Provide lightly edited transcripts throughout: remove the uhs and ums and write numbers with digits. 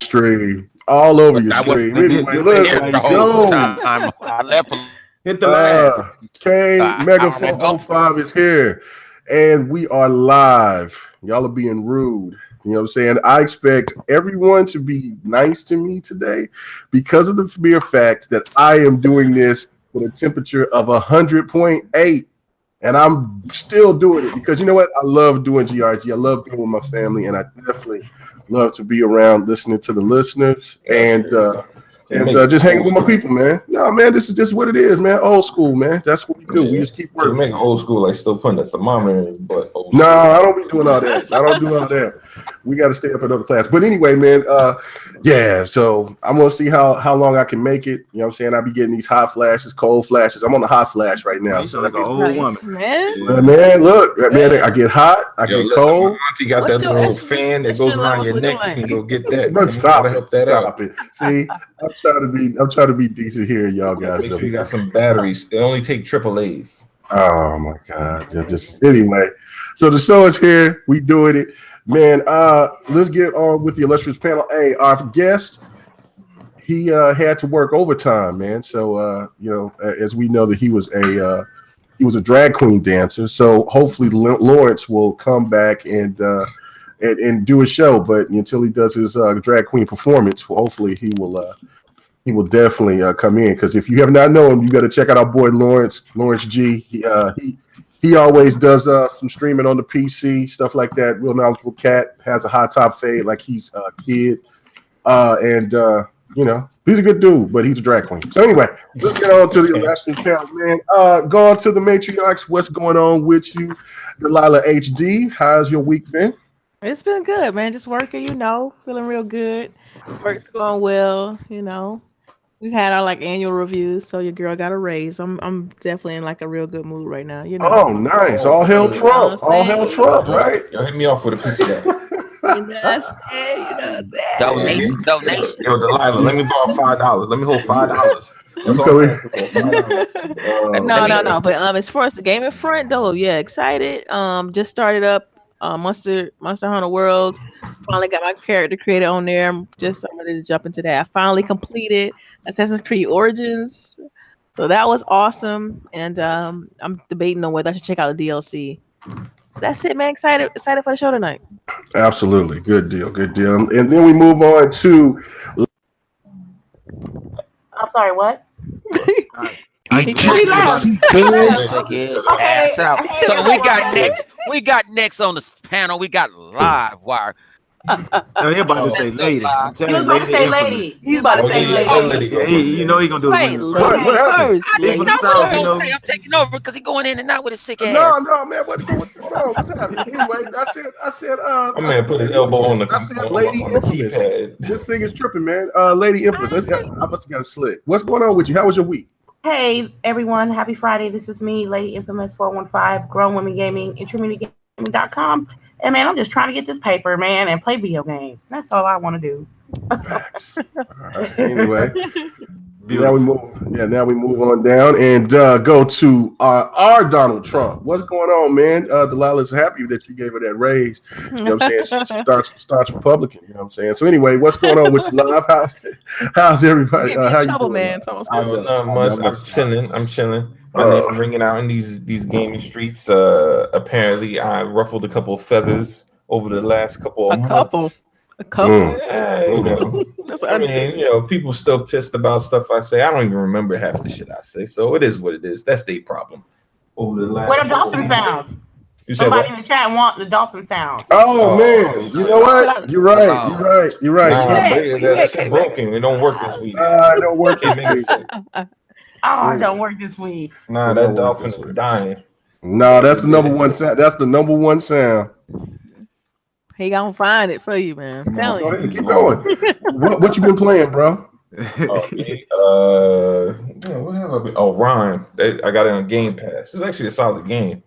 stream. All over your stream. Anyway, look, I left. Hit the line. K Megaphone 05 is here, and we are live. Y'all are being rude. You know what I'm saying? I expect everyone to be nice to me today because of the mere fact that I am doing this with a temperature of 100.8. And I'm still doing it because you know what? I love doing GRG. I love being with my family, and I definitely love to be around listening to the listeners and just hanging with my people, man. No, man, this is just what it is, man. Old school, man. That's what we do. We just keep working. You make old school like still putting a thermometer in his butt. No, I don't be doing all that. I don't do all that. We got to stay up another class. But anyway, man, yeah, so I'm going to see how long I can make it. You know what I'm saying? I'll be getting these hot flashes, cold flashes. I'm on the hot flash right now. So like a old woman. Man, look, man, I get hot, I get cold. My auntie got that little fan that goes around your neck. You can go get that. But stop it. See, I'm trying to be decent here, y'all guys. Make sure you got some batteries. It only take AAAs. Oh my God. Just anyway. So the show is here. We doing it. Man, let's get on with the illustrious panel. Hey, our guest, he had to work overtime, man. So you know, as we know that he was a drag queen dancer. So hopefully Lawrence will come back and do a show. But until he does his drag queen performance, hopefully he will definitely come in. Because if you have not known him, you got to check out our boy Lawrence G. He always does some streaming on the PC, stuff like that. Real knowledgeable cat, has a high top fade like he's a kid. And you know, he's a good dude, but he's a drag queen. So anyway, let's get on to the illustrious panel, man. Go on to the matriarchs. What's going on with you? Delilah HD, how's your week been? It's been good, man. Just working, you know, feeling real good. Work's going well, you know. We've had our like annual reviews, so your girl got a raise. I'm definitely in like a real good mood right now. You know. Oh, nice. All hell Trump. All hell Trump, right? Y'all hit me off with a piece of that. Donation. Yo, Delilah, let me borrow $5. Let me hold $5. That's all. No. But as far as the gaming front, though, yeah, excited. Just started up Monster Hunter World. Finally got my character created on there. I'm ready to jump into that. I finally completed Assassin's Creed Origins, so that was awesome. And I'm debating on whether I should check out the DLC. That's it, man. Excited for the show tonight. Absolutely, good deal. And then we move on to. I'm sorry, what? So we got next on the panel. We got Live Wire. No, he about to say lady. I'm telling you, about to say lady. He's about to say lady. You know he gonna do it. What happened? I'm taking over because he going in and out with his sick ass. No, man. What's happening? Anyway, I said. My man put his elbow on the. I said, Lady Infamous. This thing is tripping, man. Lady Infamous. I must have got a slick. What's going on with you? How was your week? Hey everyone, happy Friday. This is me, Lady Infamous 415, Grown Women Gaming, IntermediateGaming.com. And man, I'm just trying to get this paper, man, and play video games. That's all I want to do. Right. Anyway, now we move on down and go to our Donald Trump. What's going on, man? Delilah's happy that you gave her that raise. You know what I'm saying? She starts Republican. You know what I'm saying? So anyway, what's going on with you, Live? How's everybody? How you doing, man? Not much. I'm chilling. My name ringing out in these gaming streets. Apparently, I ruffled a couple of feathers over the last couple of months. A couple. Yeah, you know. I mean, you know, people still pissed about stuff I say. I don't even remember half the shit I say. So it is what it is. That's their problem. Over the last. What are dolphin sounds? You said Somebody what? in the chat want the dolphin sound. Oh man, you know what? You're right. That shit broken. It don't work this week. It don't work this week. It don't work this week. Nah, that dolphin is dying. No, that's the number one sound. That's the number one sound. He gonna find it for you, man. I'm telling you. Keep going. What you been playing, bro? What have I been? Oh, Rhyme. I got it on Game Pass. It's actually a solid game.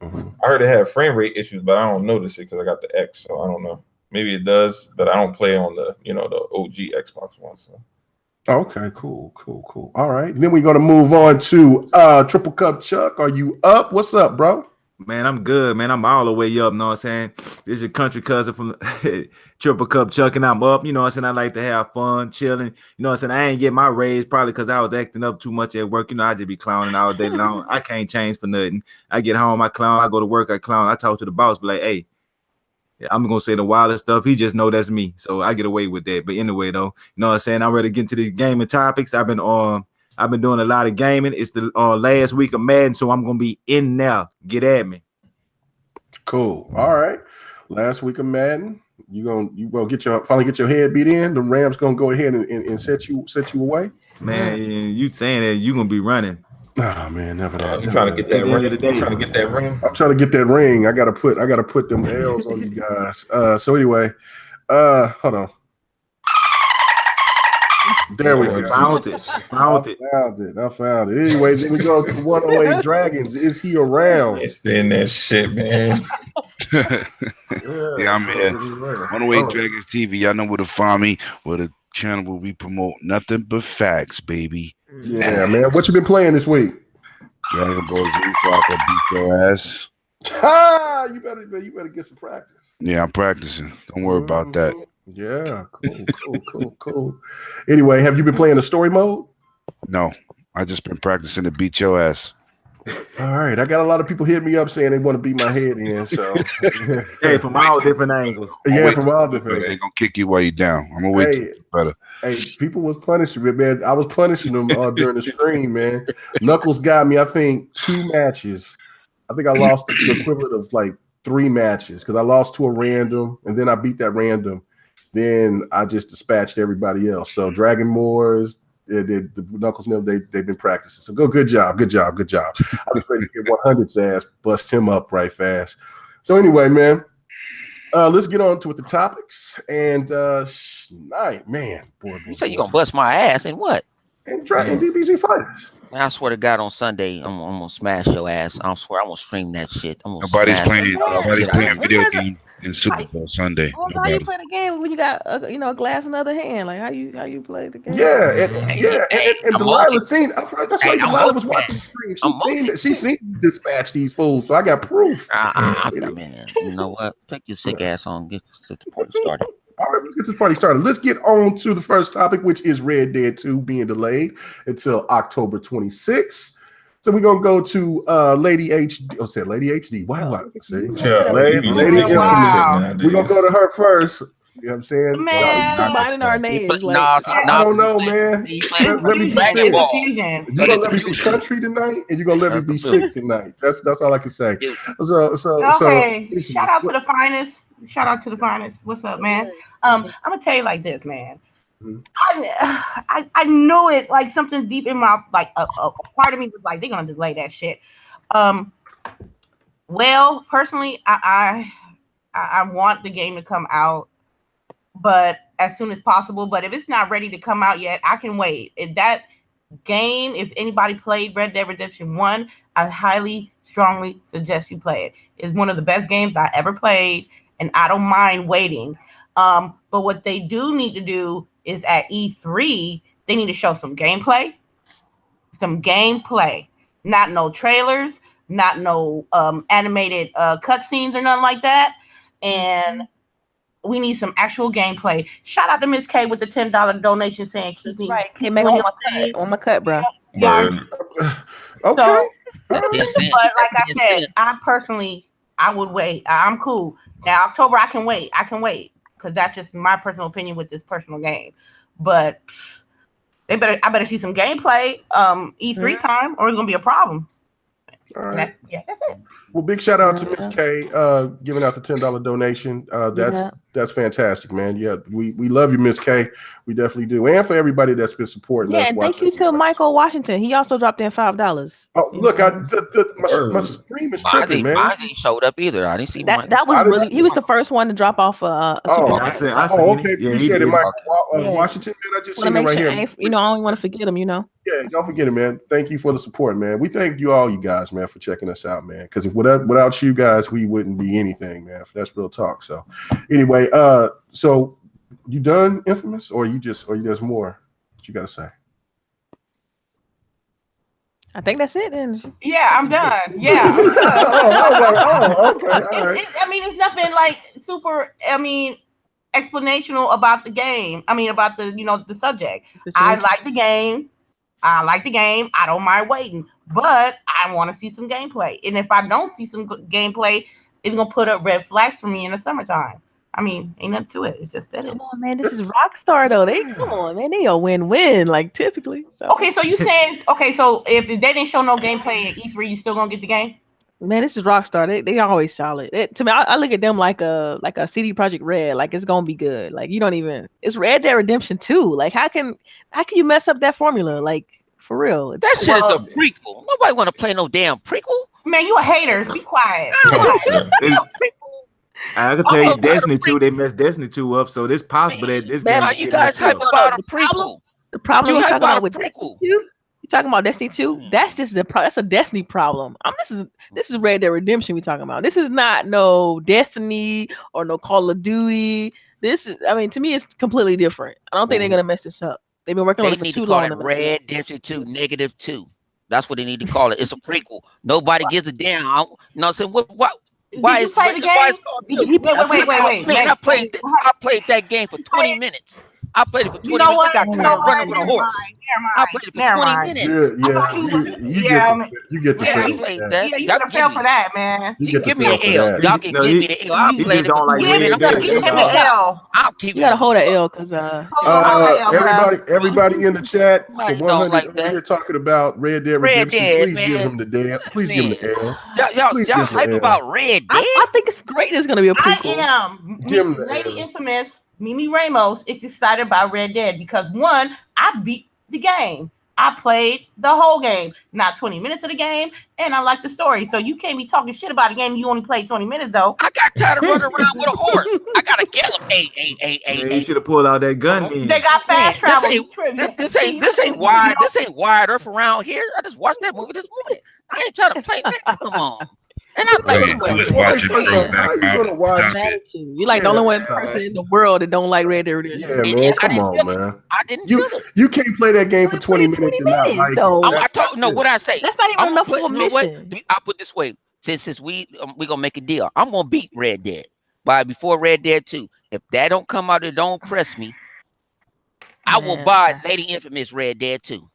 Mm-hmm. I heard it had frame rate issues, but I don't notice it because I got the X, so I don't know. Maybe it does, but I don't play on the the OG Xbox One. So. Okay, cool. All right. Then we're gonna move on to Triple Cup Chuck. Are you up? What's up, bro? Man, I'm good, man. I'm all the way up, know what I'm saying? This is your country cousin from the Triple Cup Chuck, and I'm up, you know what I'm saying? I like to have fun, chilling. You know what I'm saying? I ain't get my raise probably because I was acting up too much at work. You know, I just be clowning all day long. I can't change for nothing. I get home, I clown. I go to work, I clown. I talk to the boss, be like, hey, I'm going to say the wildest stuff. He just know that's me. So I get away with that. But anyway, though, you know what I'm saying? I'm ready to get into these gaming topics. I've been doing a lot of gaming. It's the last week of Madden, so I'm going to be in there. Get at me. Cool. All right. Last week of Madden, you gonna finally get your head beat in. The Rams gonna go ahead and set you away. Man, you saying that you gonna be running. Oh man, never that. I'm trying to get that ring. I'm trying to get that ring. I'm trying to get that ring. I gotta put them L's on you guys. So anyway, hold on. There we go. Found it. I found it. Anyway, then we go to 108 Dragons. Is he around? It's in that shit, man. Yeah, I'm here. 108 Dragons TV. Y'all know where to find me. Where the channel where we promote nothing but facts, baby. Yeah, man. What you been playing this week? Dragon Ball Z, so I can beat your ass. You better get some practice. Yeah, I'm practicing. Don't worry about that. Yeah, cool. Anyway, have you been playing the story mode? No, I just been practicing to beat your ass. All right, I got a lot of people hitting me up saying they want to beat my head in. So, hey, from all different angles. Yeah, from all different. They gonna kick you while you down. I'm gonna wait. Hey, better. Hey, people was punishing me, man. I was punishing them during the stream, man. Knuckles got me. I think 2 matches. I think I lost the equivalent of like 3 matches because I lost to a random, and then I beat that random. Then I just dispatched everybody else. So Dragon Moors, the Knuckles, they've been practicing. So good job. I was ready to get 100's ass, bust him up right fast. So anyway, man, let's get on to the topics. And man, boy, You say you gonna bust my ass and what? And DBZ fighters. Man, I swear to God, on Sunday, I'm gonna smash your ass. I swear, I'm gonna stream that shit. Nobody's playing video game in Super Bowl Sunday. How you play the game when you got a glass in the other hand? Like how you play the game? Yeah, and Delilah seen. That's why Delilah was watching the stream. She seen dispatch these fools, so I got proof. Man, you know what? Take your sick ass on. Get the party started. All right, let's get this party started. Let's get on to the first topic, which is Red Dead 2 being delayed until October 26th. So we're gonna go to Lady HD. Oh, said Lady HD. Why do I say? Yeah, Lady Infamous. We're gonna go to her first. You know what I'm saying? Man, combining our names. I don't know, man. Let me be sick. You're gonna let me be country tonight, and you're gonna let me be sick tonight. That's all I can say. Okay. Shout out to the finest. What's up, man? I'm gonna tell you like this, man. I know it, like something deep in my a part of me was like they're gonna delay that shit. Well, personally, I want the game to come out, but as soon as possible. But if it's not ready to come out yet, I can wait. If that game, if anybody played Red Dead Redemption 1, I highly, strongly suggest you play it. It's one of the best games I ever played, and I don't mind waiting. But what they do need to do is at E3, they need to show some gameplay. Not no trailers, not no animated cutscenes or nothing like that. And we need some actual gameplay. Shout out to Miss K with the $10 donation saying keep me right. Can't make on my cut, bro. Yeah. Okay. So, but like I said, I would wait. I'm cool. Now October I can wait because that's just my personal opinion with this personal game. But I better see some gameplay E3 time or it's gonna be a problem. All right. That's it. Well, big shout out to Miss K giving out the $10 donation. That's fantastic, man. Yeah, we love you, Miss K. We definitely do, and for everybody that's been supporting us. Yeah, and thank you to Michael Washington. He also dropped in $5. Oh, look, my stream is tripping, man. Mine didn't showed up either. I didn't see that. That was really. He was the first one to drop off a I see okay. Appreciate it, Michael Washington. Man, I just seen it right here. I don't want to forget him. Yeah, don't forget it, man. Thank you for the support, man. We thank you all, you guys, man, for checking us out, man. Because without you guys, we wouldn't be anything, man. That's real talk. So, anyway, so you done, Infamous, or there's more that you got to say? I think that's it then. Yeah, I'm done. Yeah. I'm done. I was like, okay, all right. I mean, it's nothing like super. I mean, explanational about the game. I mean, about the the subject. I like the game. I don't mind waiting, but I want to see some gameplay. And if I don't see some gameplay, it's gonna put up red flags for me in the summertime. I mean, ain't nothing to it. It's just that. Come on, man. This is Rockstar though. Come on, man. They a win-win, like typically. So. Okay, so you saying so if they didn't show no gameplay at E3, you still gonna get the game? Man, this is Rockstar. They always solid. To me, I look at them like a CD Projekt Red. Like it's gonna be good. Like you don't even. It's Red Dead Redemption 2. Like how can you mess up that formula? Like for real. That shit is a prequel. Nobody want to play no damn prequel. Man, you a hater. Be quiet. I can tell you, Destiny 2, they messed Destiny 2 up, so it's possible that this game. How you guys hype about a prequel? The problem you talking hype about with a prequel. You talking about Destiny 2? That's just that's a Destiny problem. This is Red Dead Redemption we talking about. This is not no Destiny or no Call of Duty. This is, I mean, to me, it's completely different. I don't think they're gonna mess this up. They've been working on it for too long. They need to call it Red Dead 2 -2. That's what they need to call it. It's a prequel. Nobody gives a damn. You know what I'm saying? Why is play the game? Wait. Man, I played that game for 20 minutes. I played it for 20 minutes. I got tired of running with a horse. I played it for 20 minutes. You get the fail. You gotta fail for that, man. Give me an L. Y'all can give me the L. I'll play it for 20 minutes. Give me an L. I'll keep You gotta hold that L because everybody in the chat, the 100 you're talking about Red Dead Redemption. Please give him the damn. Please give him the L. Y'all hype about Red Dead. I think it's great. It's gonna be a prequel. I am. Lady Infamous Mimi Ramos is excited about Red Dead because one, I beat the game. I played the whole game, not 20 minutes of the game, and I like the story. So you can't be talking shit about a game you only played 20 minutes though. I got tired of running around with a horse. I gotta get him. Hey. You should have pulled out that gun. They got fast travel. This ain't wide. This ain't wide earth around here. I just watched that movie this morning. I ain't trying to play that. Come on. And I'm like, you like the only one person in the world that don't like Red Dead Redemption. Yeah, man, come on, man. I didn't. You can't play that game for 20 minutes and not like it. What I say. That's not even enough for a mission. I'll put it this way: since we gonna make a deal, I'm gonna beat Red Dead before Red Dead 2. If that don't come out, it don't impress me. I will buy Lady Infamous Red Dead 2.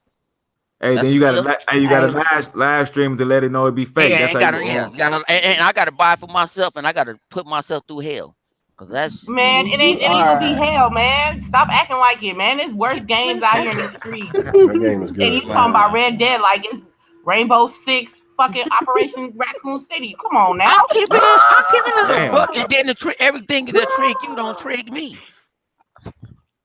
Hey, then you got to live stream to let it know it be fake. And I got to buy it for myself, and I got to put myself through hell. Cause that's man, it ain't gonna be hell, man. Stop acting like it, man. There's worse games out here in the streets. That game is good. And you talking about Red Dead like it's Rainbow Six, fucking Operation Raccoon City. Come on now. I'm keeping it in book, and then everything that trick you don't trick me.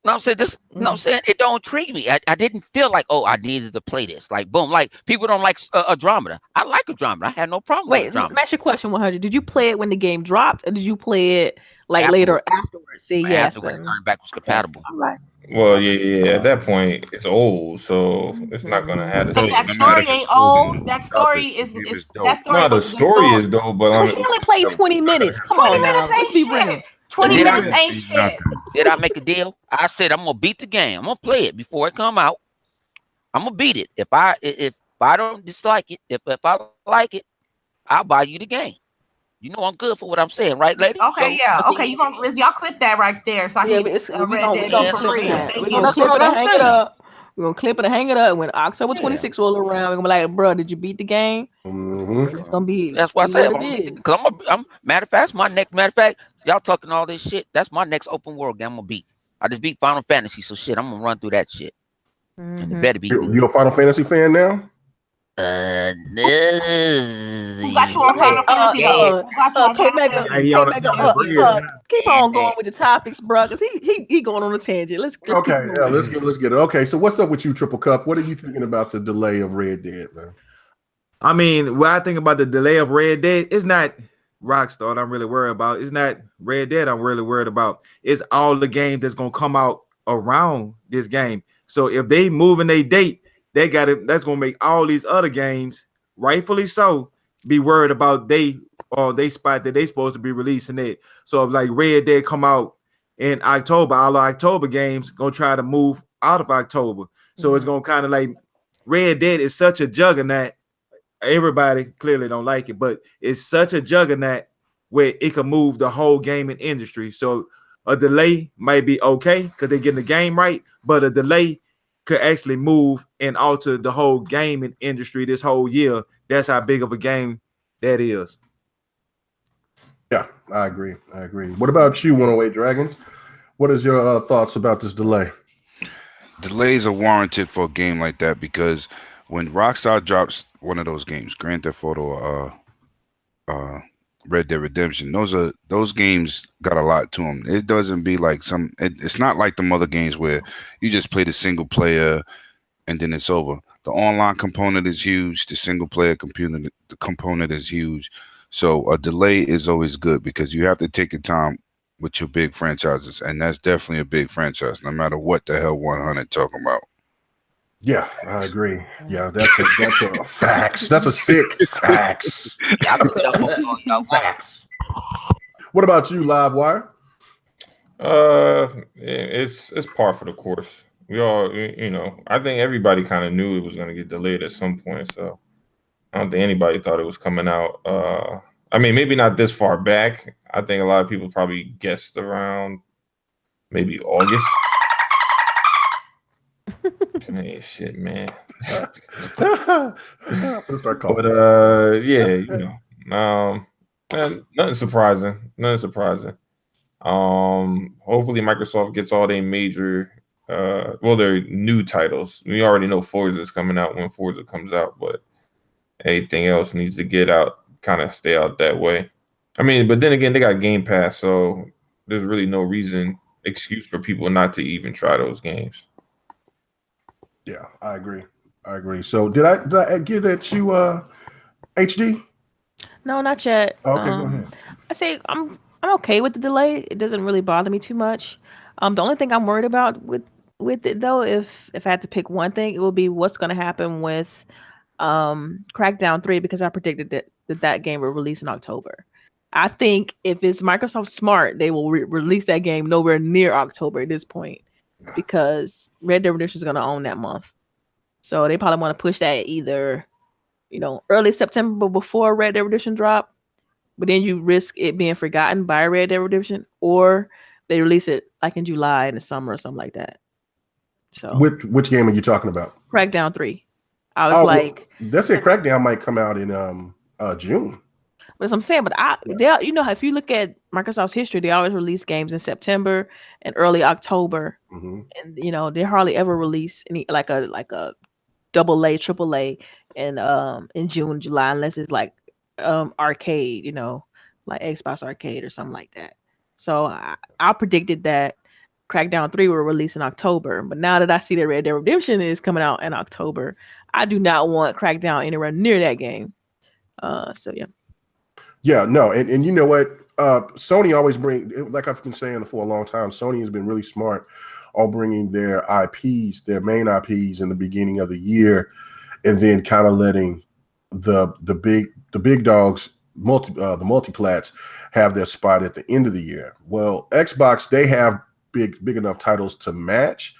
No, I'm saying this. No, I'm saying it don't intrigue me. I didn't feel like, I needed to play this. Like, boom, like people don't like Andromeda. I like Andromeda. I had no problem with Andromeda. Wait, ask your question, 100. Did you play it when the game dropped, or did you play it like later afterwards? See, yes, afterwards, turn backwards compatible. All right. Well, yeah. At that point, it's old, so it's not gonna have the. That story ain't old. That story is that story. No, the story is dope, but we only played 20 minutes. Come on, now. Let's be real. 20 minutes ain't shit. Did I make a deal? I said I'm gonna beat the game. I'm gonna play it before it come out. I'm gonna beat it. If I don't dislike it, if I like it, I'll buy you the game. You know I'm good for what I'm saying, right, lady? Okay, okay. Y'all clip that right there, so I can get we're gonna clip it and hang it up. We're gonna clip it and hang it up. When October 26th roll around, we're gonna be like, bro, did you beat the game? It's gonna be. That's why I said. I'm matter of fact, matter of fact, y'all talking all this shit. That's my next open world game I'm gonna beat. I just beat Final Fantasy, so shit, I'm gonna run through that shit. And it better be. You a Final Fantasy fan now? No. Who got you on Final Fantasy? Keep on going with the topics, bro, because he going on a tangent. Let's get it. Okay, so what's up with you, Triple Cup? What are you thinking about the delay of Red Dead, man? I mean, when I think about the delay of Red Dead, it's not Rockstar I'm really worried about. It's not Red Dead I'm really worried about. It's all the games that's gonna come out around this game. So if they move in their date, they got it. That's gonna make all these other games, rightfully so, be worried about they spot that they supposed to be releasing it. So if like Red Dead come out in October, all the October games gonna try to move out of October. So it's gonna kind of like Red Dead is such a juggernaut. Everybody clearly don't like it, but it's such a juggernaut where it can move the whole gaming industry. So a delay might be okay because they're getting the game right, but a delay could actually move and alter the whole gaming industry this whole year. That's how big of a game that is. Yeah, I agree. What about you, 108 Dragons? What is your thoughts about this delay? Delays are warranted for a game like that because when Rockstar drops one of those games, Grand Theft Auto, Red Dead Redemption, those games got a lot to them. It doesn't be like it's not like the other games where you just play the single player and then it's over. The online component is huge. The single player component is huge. So a delay is always good because you have to take your time with your big franchises, and that's definitely a big franchise, no matter what the hell 100 talking about. Yeah, I agree. Yeah, that's a facts. That's a sick facts. Facts. What about you, Livewire? It's par for the course. We all, I think everybody kind of knew it was going to get delayed at some point, so I don't think anybody thought it was coming out. I mean, maybe not this far back. I think a lot of people probably guessed around maybe August. Hey, shit, man. But yeah, nothing surprising. Hopefully Microsoft gets all their major, their new titles. We already know Forza is coming out when Forza comes out, but anything else needs to get out, kind of stay out that way. I mean, but then again, they got Game Pass, so there's really no excuse for people not to even try those games. Yeah, I agree. So did I get at you, HD? No, not yet. Okay, go ahead. I say I'm okay with the delay. It doesn't really bother me too much. The only thing I'm worried about with it though, if I had to pick one thing, it would be what's going to happen with Crackdown 3, because I predicted that game will release in October. I think if it's Microsoft smart, they will release that game nowhere near October at this point, because Red Dead Redemption is going to own that month. So they probably want to push that either, early September before Red Dead Redemption drop, but then you risk it being forgotten by Red Dead Redemption, or they release it like in July in the summer or something like that. So which game are you talking about? Crackdown 3. I was that's it. Crackdown might come out in June. But as I'm saying, if you look at Microsoft's history, they always release games in September and early October, and they hardly ever release any like a AA, AAA in June, July, unless it's like arcade, like Xbox Arcade or something like that. So I predicted that Crackdown 3 will release in October, but now that I see that Red Dead Redemption is coming out in October, I do not want Crackdown anywhere near that game. So yeah. Yeah, no, and you know what? Sony always like I've been saying for a long time, Sony has been really smart on bringing their IPs, their main IPs, in the beginning of the year, and then kind of letting the big dogs, the multiplats, have their spot at the end of the year. Well, Xbox, they have big enough titles to match,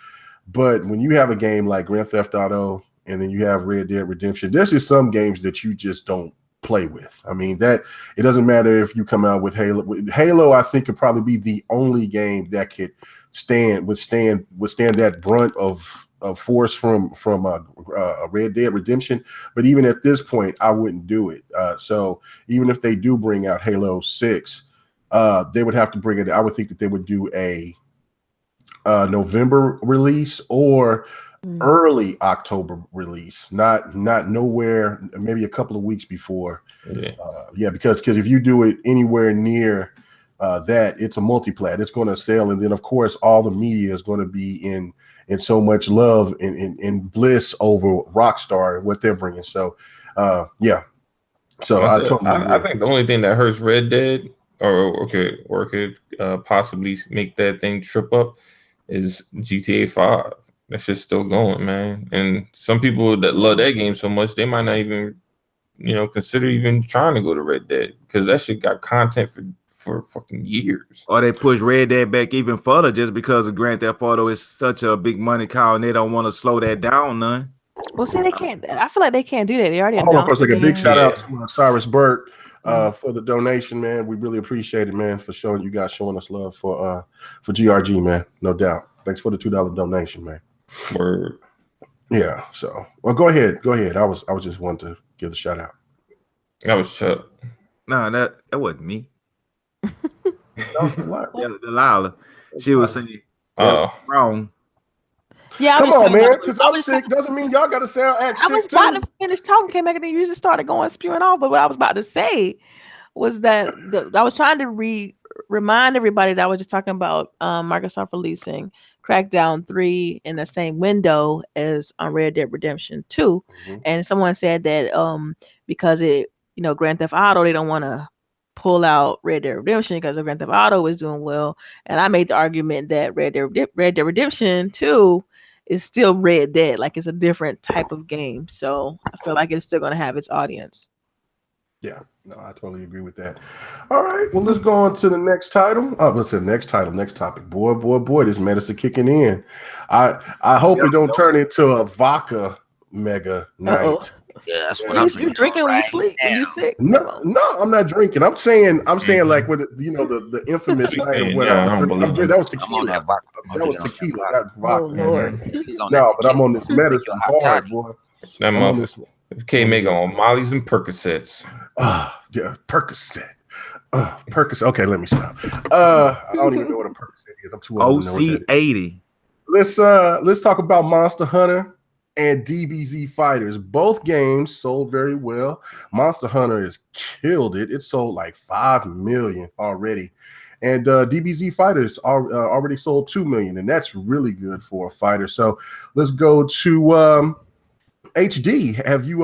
but when you have a game like Grand Theft Auto and then you have Red Dead Redemption, there's just some games that you just don't play with. I mean, that it doesn't matter if you come out with Halo. I think could probably be the only game that could withstand that brunt of force from Red Dead Redemption. But even at this point, I wouldn't do it. So even if they do bring out Halo 6, they would have to bring it. I would think that they would do a November release or early October release, not nowhere, maybe a couple of weeks before. Because if you do it anywhere near that, it's a multiplat. It's going to sell, and then of course all the media is going to be in so much love and bliss over Rockstar and what they're bringing. So So I think the only thing that hurts Red Dead or could possibly make that thing trip up is GTA 5. That shit's still going, man. And some people that love that game so much, they might not even, consider even trying to go to Red Dead, because that shit got content for fucking years. Or they push Red Dead back even further just because of Grand Theft Auto is such a big money cow and they don't want to slow that down none. Well, see, they can't. I feel like they can't do that. They already Hold on, announced. first, like a big shout Yeah. out to Cyrus Burt for the donation, man. We really appreciate it, man, for showing us love for GRG, man. No doubt. Thanks for the $2 donation, man. Word. Yeah. So, well, go ahead. I was just wanting to give a shout out. That was Chuck. No, that wasn't me. That was a lot. Delilah. She was saying wrong. Yeah, Come on, man. Because I'm sick doesn't mean y'all got to act I was sick about too. to finish talking, came back and then you just started going spewing off. But what I was about to say was that I was trying to remind everybody that I was just talking about Microsoft releasing Crackdown 3 in the same window as Red Dead Redemption 2. And someone said that because Grand Theft Auto, they don't want to pull out Red Dead Redemption because Grand Theft Auto is doing well. And I made the argument that Red Dead Redemption 2 is still Red Dead, like it's a different type of game. So I feel like it's still going to have its audience. Yeah, no, I totally agree with that. All right, well, let's go on to the next title. Next topic. Boy, this medicine kicking in. I hope it don't turn into a vodka mega night. Yeah, that's what I'm You drinking when you sleep, when you sick? No, I'm not drinking. I'm saying like with the infamous night of when I was drinking. That was tequila. That was tequila, not vodka. Oh Lord. No, but I'm on this medicine hard, boy. That motherfucker. K-Mega on Molly's and Percocets. Yeah, Percocet. Percocet. Okay, let me stop. I don't even know what a Percocet is. I'm too old to know what that is. OC80. Let's talk about Monster Hunter and DBZ Fighters. Both games sold very well. Monster Hunter has killed it. It sold like 5 million already. And DBZ Fighters already sold 2 million, and that's really good for a fighter. So let's go to HD. Have you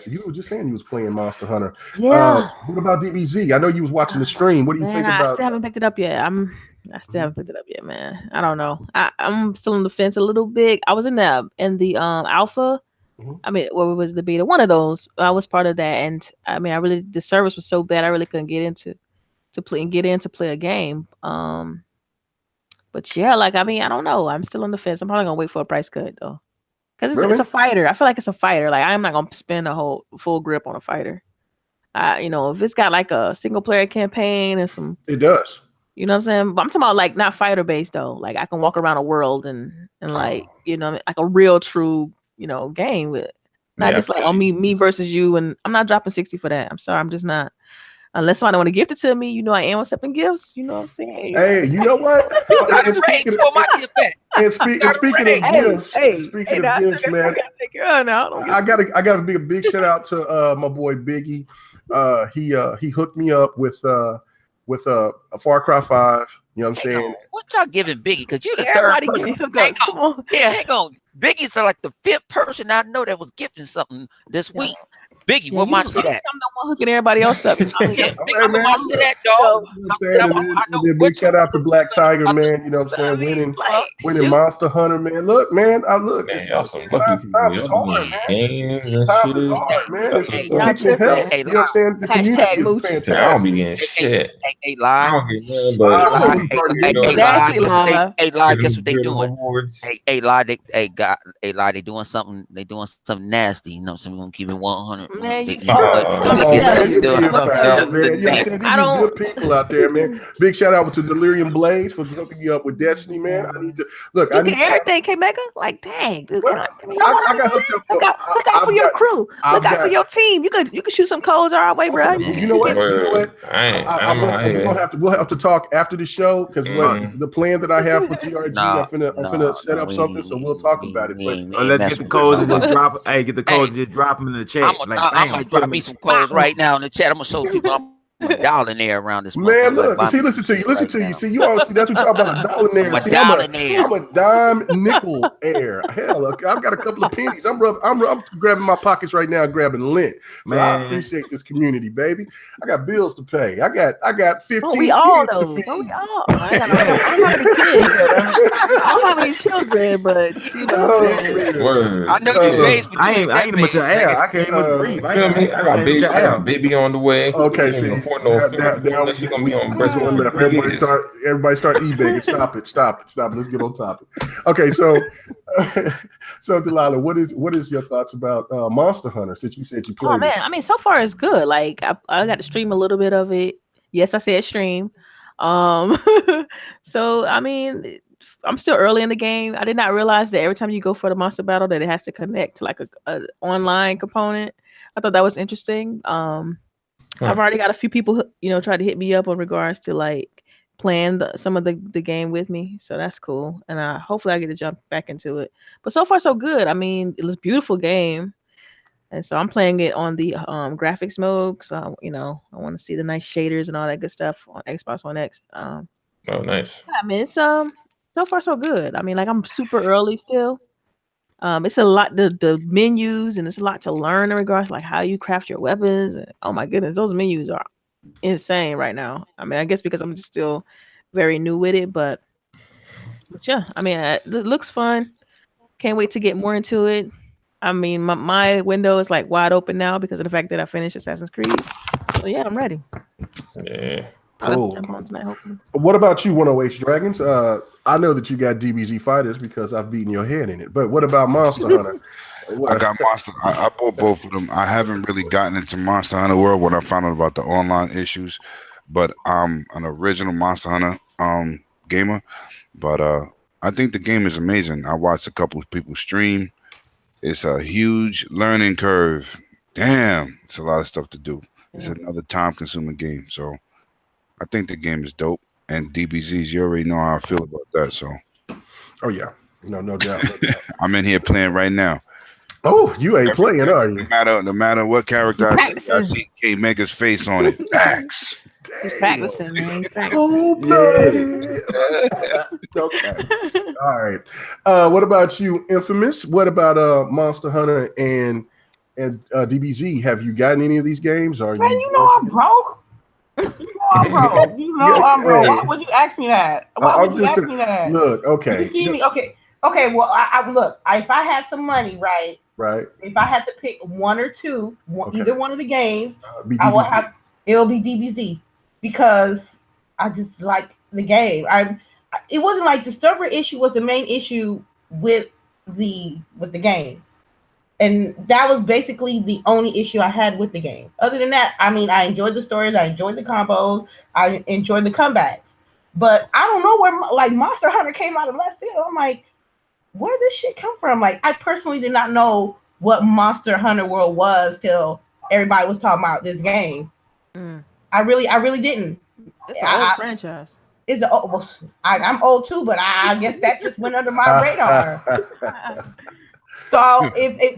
you were just saying you was playing Monster Hunter. Yeah. What about DBZ? I know you was watching the stream. What do you think about? I still haven't picked it up yet. I still haven't picked it up yet, man. I don't know. I'm still on the fence a little bit. I was in the alpha. I mean, what was the beta? One of those. I was part of that, and I mean, the service was so bad, I really couldn't get into play a game. But yeah, like I mean, I don't know. I'm still on the fence. I'm probably gonna wait for a price cut though, because it's a fighter. I feel like it's a fighter. Like I'm not gonna spend a whole full grip on a fighter. If it's got like a single player campaign and some, it does. You know what I'm saying? But I'm talking about like not fighter based though. Like I can walk around a world and like like a real true game with not just like me versus you. And I'm not dropping 60 for that. I'm sorry, I'm just not. Unless somebody want to gift it to me, I am accepting gifts. You know what I'm saying? Hey, you know what? And speaking of gifts, man, I gotta be a big shout out to my boy Biggie. He hooked me up with a Far Cry 5. You know what I'm saying? What y'all giving Biggie? Because you're the third person. Hang on. Biggie's like the 5th person I know that was gifting something this week. Biggie, where my shit at? I'm the one hooking everybody else up. Big shout out to Black Tiger, man. You know what I'm saying? Winning Monster Hunter, man. Look, man. Y'all some lucky people. Time is hard, man. Time is hard, man. You know what I'm saying? The community is fantastic. I don't be getting shit. Hey, Lie. Guess what they doing? Hey, Lie, they doing something. They doing something nasty. You know, so we're gonna keep it 100. Man, these is good people out there, man. Big shout out to Delirium Blaze for hooking you up with Destiny, man. I need to look. I need everything, K-Mega. Like, dang, dude. I got hooked up. Look out for your crew. Look out for your team. You could shoot some codes our way, bro. You know what? We'll have to talk after the show because the plan that I have for GRG, I'm finna set up something, so we'll talk about it. But let's get the codes and just drop. Hey, get the codes and just drop them in the chat. I'm gonna drop me some codes right now in the chat. I'm gonna show people I'm a dollar there around this man. Look, see, listen to you. See, you all see that's what you're talking about, a dollar there. I'm a dime nickel air. Hell, I've got a couple of pennies. I'm grabbing my pockets right now, grabbing lint. So man, I appreciate this community, baby. I got bills to pay. I got 15 kids to feed. I don't have any kids. I don't have any children, but you know. Oh, Word. I know you raised, but I you ain't much of air. I can't much breathe. You feel me? I got a baby on the way. Okay, Ain't see, gonna afford no now film. She's gonna be on we going breastfeeding left. for 3 years. Everybody start eBay. Stop it. Let's get on topic. Okay, so so Delilah, what is your thoughts about Monster Hunter? Since you said you played Oh man, I mean, so far it's good. Like I got to stream a little bit of it. Yes, I said stream. So I mean, I'm still early in the game. I did not realize that every time you go for the monster battle that it has to connect to like a online component. I thought that was interesting. I've already got a few people, try to hit me up in regards to like playing some of the game with me. So that's cool. And hopefully I get to jump back into it. But so far so good. I mean, it was a beautiful game. And so I'm playing it on the graphics mode because I want to see the nice shaders and all that good stuff on Xbox One X. Oh, nice. Yeah, I mean, it's so far so good. I mean, like I'm super early still. It's a lot the menus, and it's a lot to learn in regards to like how you craft your weapons. And, oh my goodness, those menus are insane right now. I mean, I guess because I'm just still very new with it, but yeah, I mean, it looks fun. Can't wait to get more into it. I mean, my window is like wide open now because of the fact that I finished Assassin's Creed. So yeah, I'm ready. Yeah. Cool. Jump on tonight, hopefully. What about you, 108 Dragons? I know that you got DBZ Fighters because I've beaten your head in it. But what about Monster Hunter? I got Monster. I bought both of them. I haven't really gotten into Monster Hunter World when I found out about the online issues, but I'm an original Monster Hunter gamer. But I think the game is amazing. I watched a couple of people stream. It's a huge learning curve. Damn, it's a lot of stuff to do. It's another time-consuming game. So I think the game is dope. And DBZs, you already know how I feel about that. So, oh yeah, no doubt. I'm in here playing right now. Oh, you ain't playing, are you? No matter what character I see can't make his face on it. Axe. He's practicing, man. He's practicing. Oh, bloody. Okay. All right. What about you, Infamous? What about Monster Hunter and DBZ? Have you gotten any of these games? Or man, I'm broke. I'm broke. I'm broke. Why would you ask me that? Why would you ask me that? Look, okay. You see me? Okay. Well, I look. If I had some money, right? If I had to pick one or two, either one of the games, I will have. It'll be DBZ because I just like the game. It wasn't like the server issue was the main issue with the game. And that was basically the only issue I had with the game. Other than that, I mean, I enjoyed the stories, I enjoyed the combos, I enjoyed the comebacks. But I don't know where, like, Monster Hunter came out of left field. I'm like, where did this shit come from? Like, I personally did not know what Monster Hunter World was till everybody was talking about this game. I really didn't. It's an old franchise. It's I'm old too, but I guess that just went under my radar. So if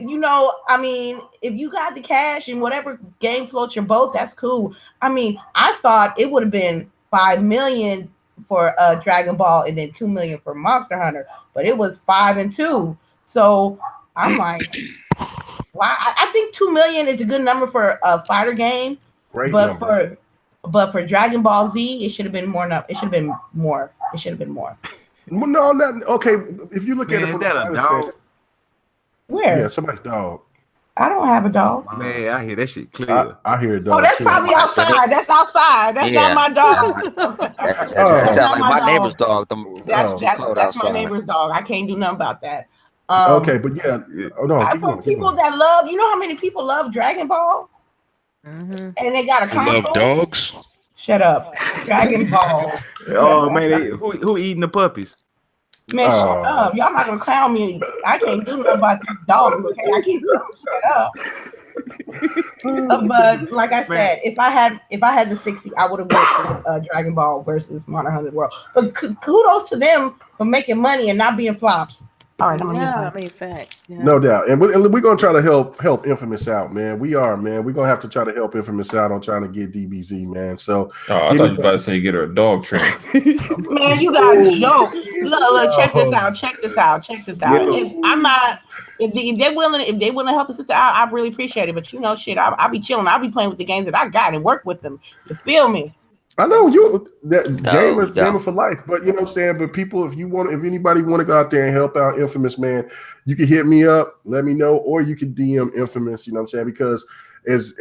I mean, if you got the cash and whatever game floats your boat, that's cool. I mean, I thought it would have been $5 million for Dragon Ball and then $2 million for Monster Hunter, but it was 5 and 2. So I'm like, why? I think $2 million is a good number for a fighter game. Great but number. for Dragon Ball Z, it should have been more. It should have been more. No, not okay. If you look at it from that a dog? Where? Yeah, somebody's dog. I don't have a dog. Man, I hear that shit clear. I hear a dog. Oh, that's too. probably outside. That's outside. That's not my dog. That sounds like my neighbor's dog. That's my neighbor's dog. I can't do nothing about that. Okay, but yeah. Oh no. For people that love, how many people love Dragon Ball? And they got a console. Love dogs? Shut up. Dragon Ball. Oh man, who eating the puppies? Man, shut up. Y'all not gonna clown me. I can't do nothing about these dogs, okay? I keep shut up. But like I said, if I had the 60, I would have went to Dragon Ball versus Monster Hunter World. But kudos to them for making money and not being flops. All right, I mean, facts. Yeah. No doubt, and we're gonna try to help Infamous out, man. We are, man. We're gonna have to try to help Infamous out on trying to get DBZ, man. So, I thought you were about to say get her a dog train. Man, you got a joke. Look, check this out. If they're willing to help us sister out, I really appreciate it. But shit, I'll be chilling. I'll be playing with the games that I got and work with them. You feel me? I know you that No, gamer for life, but you know what I'm saying. But people, if anybody want to go out there and help out Infamous, man, you can hit me up, let me know, or you can DM Infamous. You know what I'm saying? Because as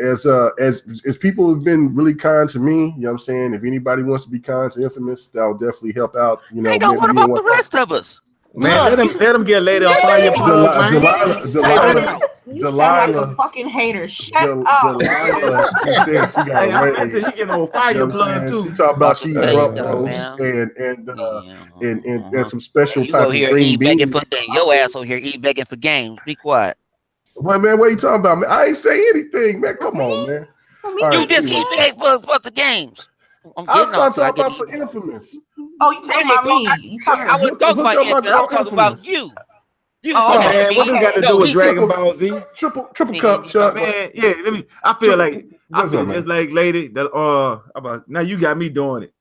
people have been really kind to me, you know what I'm saying. If anybody wants to be kind to Infamous, that'll definitely help out. You know, Hang on, what about the rest of us? Man, let them get laid on fire plug, man. You sound like a fucking hater. Shut up. Delilah, she thinks she got Hey, I meant away. to. She getting on fire You know what I'm plug saying? too. She talking about she Hey, front though, rows man. and some special You type over of here green eat begging beans. for games. Your ass over here eat begging for games. Be quiet. Well, man, what are you talking about, man? I ain't say anything, man. Come on, man. All You right, just anyway. eat beg for the games. I'm I getting off. was So I talking get about for even. Infamous. Oh, you talking about me? I wasn't talking about Infamous. I was talking about you. You was Oh, talking Man, about what me. this got to No, do with he Dragon said Ball Z? Triple cup, Chuck. Man, yeah, I feel What's up, man? just like Lady. About now you got me doing it.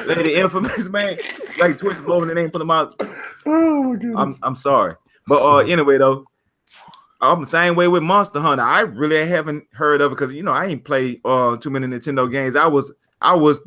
Lady Infamous, man. Like Twist blowing the name for them out. Oh my goodness. I'm sorry. But anyway though, I'm the same way with Monster Hunter. I really haven't heard of it because you know I ain't played too many Nintendo games. I was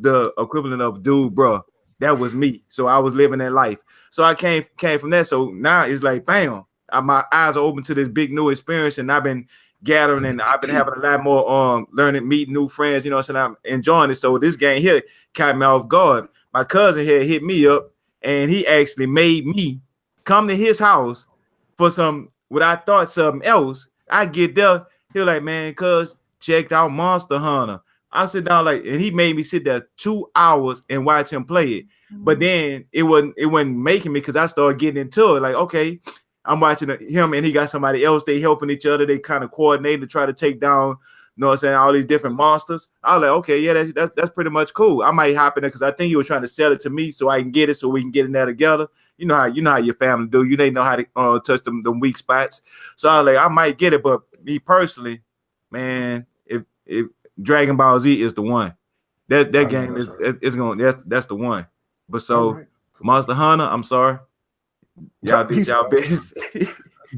the equivalent of dude, bro. That was me. So I was living that life. So I came from that. So now it's like bam. My eyes are open to this big new experience, and I've been gathering and I've been having a lot more learning, meeting new friends, you know, so I'm enjoying it. So this game here caught me off guard. My cousin here hit me up and he actually made me come to his house for some what I thought something else. I get there, he was like, man, cuz checked out Monster Hunter. I sit down and he made me sit there 2 hours and watch him play it. But then it wasn't making me because I started getting into it. Like, okay, I'm watching him and he got somebody else. They helping each other. They kind of coordinate to try to take down, you know what I'm saying, all these different monsters. I was like, okay, yeah, that's pretty much cool. I might hop in there because I think he was trying to sell it to me so I can get it so we can get in there together. You know how your family do. You know how to touch them weak spots. So I was like, I might get it, but me personally, man, if Dragon Ball Z is the one. That game that's the one. But so Monster Hunter, I'm sorry. Y'all did y'all best.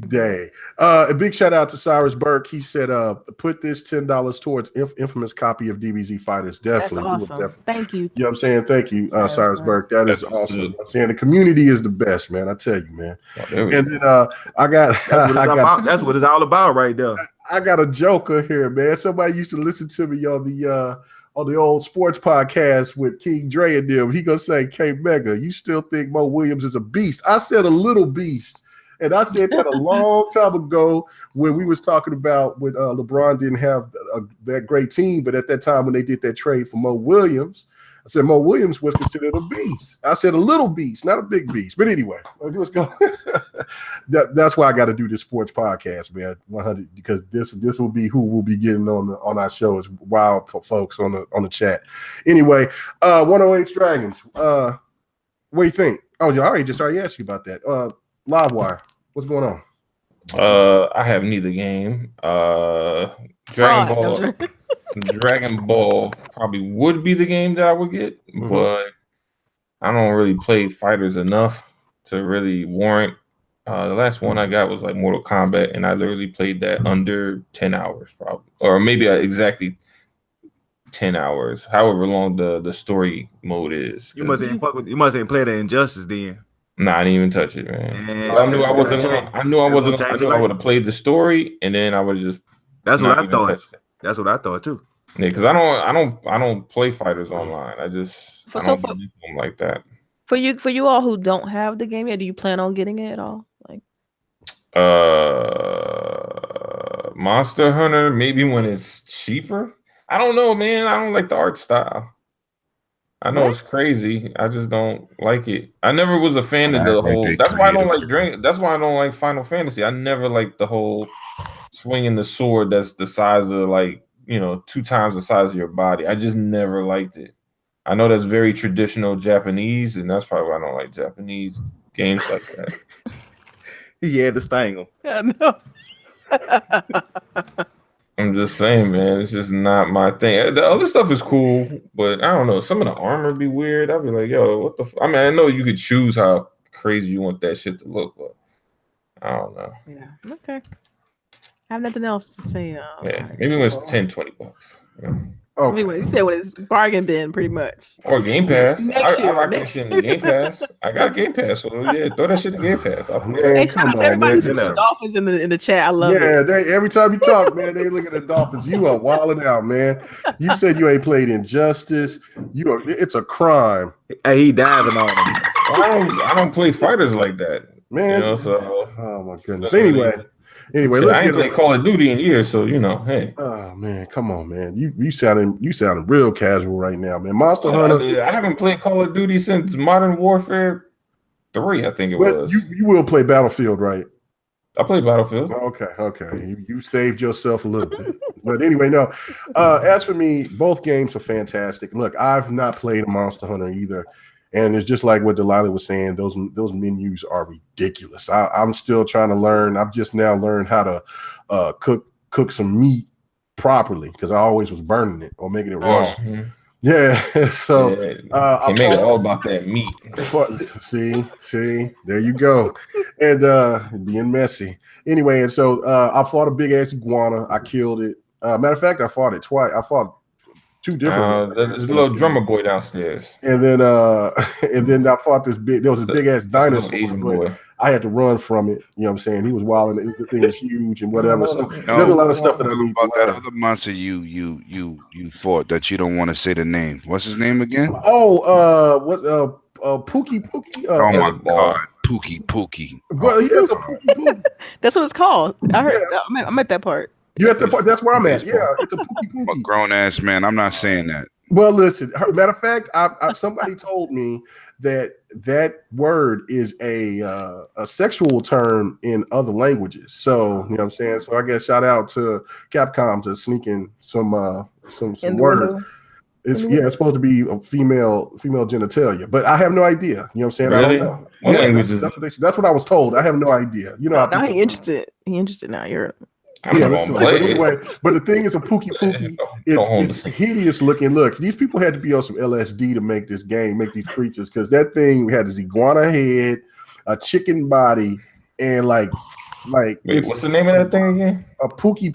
Dang. A big shout out to Cyrus Burke. He said, put this $10 towards Infamous copy of DBZ Fighters. Definitely. That's awesome. Definitely. Thank you. You know what I'm saying? Thank you, Cyrus Burke. That is awesome. I'm saying the community is the best, man. I tell you, man. And then I got that's what it's all about right there. I got a joker here, man. Somebody used to listen to me on the old sports podcast with King Dre and them. He gonna say, K Mega, you still think Mo Williams is a beast? I said a little beast. And I said that a long time ago when we was talking about when LeBron didn't have that great team, but at that time when they did that trade for Mo Williams, I said Mo Williams was considered a beast. I said a little beast, not a big beast. But anyway, let's go. That's why I got to do this sports podcast, man. 100 because this will be who will be getting on our show as wild folks on the chat. Anyway, 108 Dragons. What do you think? Oh, I already just already asked you about that. Livewire. What's going on? I have neither game. Dragon Ball probably would be the game that I would get, but I don't really play fighters enough to really warrant. The last one I got was like Mortal Kombat, and I literally played that under 10 hours, probably, or maybe exactly 10 hours, however long the story mode is. You must ain't play the Injustice then. Nah, I didn't even touch it, man. I knew I wasn't gonna. I knew I would have played the story, and then I would have just. That's what I thought. That's what I thought too. Yeah, because I don't play fighters online. I don't believe them like that. For you all who don't have the game yet, do you plan on getting it at all? Like, Monster Hunter, maybe when it's cheaper. I don't know, man. I don't like the art style. I know it's crazy. I just don't like it. I never was a fan of the whole. That's why I don't like That's why I don't like Final Fantasy. I never liked the whole swinging the sword that's the size of 2 times the size of your body. I just never liked it. I know that's very traditional Japanese, and that's probably why I don't like Japanese games like that. He had to stangle. I know. I'm just saying, man, it's just not my thing. The other stuff is cool, but I don't know. Some of the armor be weird. I'd be like, yo, what the I mean, I know you could choose how crazy you want that shit to look, but I don't know. Yeah. Okay. I have nothing else to say. Yeah, maybe when it's $10-20. Yeah. I mean, when he said when it's bargain bin, pretty much. Or Game Pass. Next year, I rock that next shit in the Game Pass. I got Game Pass, so yeah, throw that shit in Game Pass. I'll play Man, Hey, that. shout out come to on, everybody man. who's the Dolphins in the chat. I love Yeah, it. they every time you talk, man, they look at the Dolphins. You are wilding out, man. You said you ain't played Injustice. It's a crime, Hey, he diving on him. I don't play fighters like that. man. You know, so Oh my goodness. Shit, Anyway, I let's ain't get played Call of Duty in years, so you know, hey. Oh man, come on, man. You sounding real casual right now, man. Monster Hunter. I haven't played Call of Duty since Modern Warfare 3, I think it But was. you will play Battlefield, right? I played Battlefield. Okay. You saved yourself a little bit. But anyway, no. As for me, both games are fantastic. Look, I've not played a Monster Hunter either. And it's just like what Delilah was saying, those menus are ridiculous. I'm still trying to learn. I've just now learned how to cook some meat properly because I always was burning it or making it raw. Mm-hmm. Yeah. So I make it all about that meat. See, there you go. And being messy. Anyway, and so I fought a big ass iguana. I killed it. Matter of fact, I fought it twice. I fought two different. There's a little drummer boy downstairs. And then I fought this there was a big ass dinosaur. Asian boy. I had to run from it. You know what I'm saying? He was wild and the thing is huge and whatever. So there's a lot of stuff that I need to about that learn. other monster you fought that you don't want to say the name. What's his name again? Pookie. Oh my god, Pookie. Well, he has a Pookie. That's what it's called. I heard. I'm at that part. You at the part? That's where I'm at. Yeah, it's a Pookie. I'm a grown ass man. I'm not saying that. Well, listen. Matter of fact, somebody told me that word is a sexual term in other languages. So you know what I'm saying. So I guess shout out to Capcom to sneak in some words. It's supposed to be a female genitalia, but I have no idea. You know what I'm saying? Really? I don't know. What Yeah, language is that's what I was told. I have no idea. You know, Now he interested. He interested now. You're. I'm not gonna play it. Anyway, but the thing is a Pookie. It's hideous looking. Look, these people had to be on some LSD to make this game, make these creatures, because that thing had this iguana head, a chicken body, and like Wait, what's the name of that thing again? A Pookie.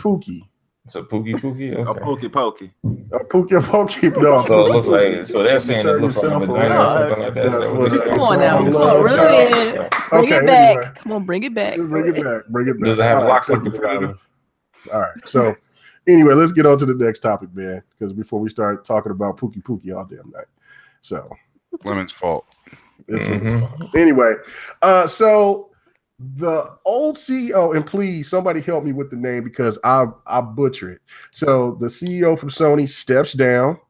It's a Pookie. Okay. A Pookie. A Pookie. No, So it looks like they're saying it looks like a vagina or something like that. That's what Come on now. Really? Bring it back. Come on, bring it back. Bring it back. Does it have locks like the Predator? All right. So anyway, let's get on to the next topic, man. Because before we start talking about Pookie all damn night. So Lemon's fault. Anyway, so the old CEO, and please somebody help me with the name because I butcher it. So the CEO from Sony steps down.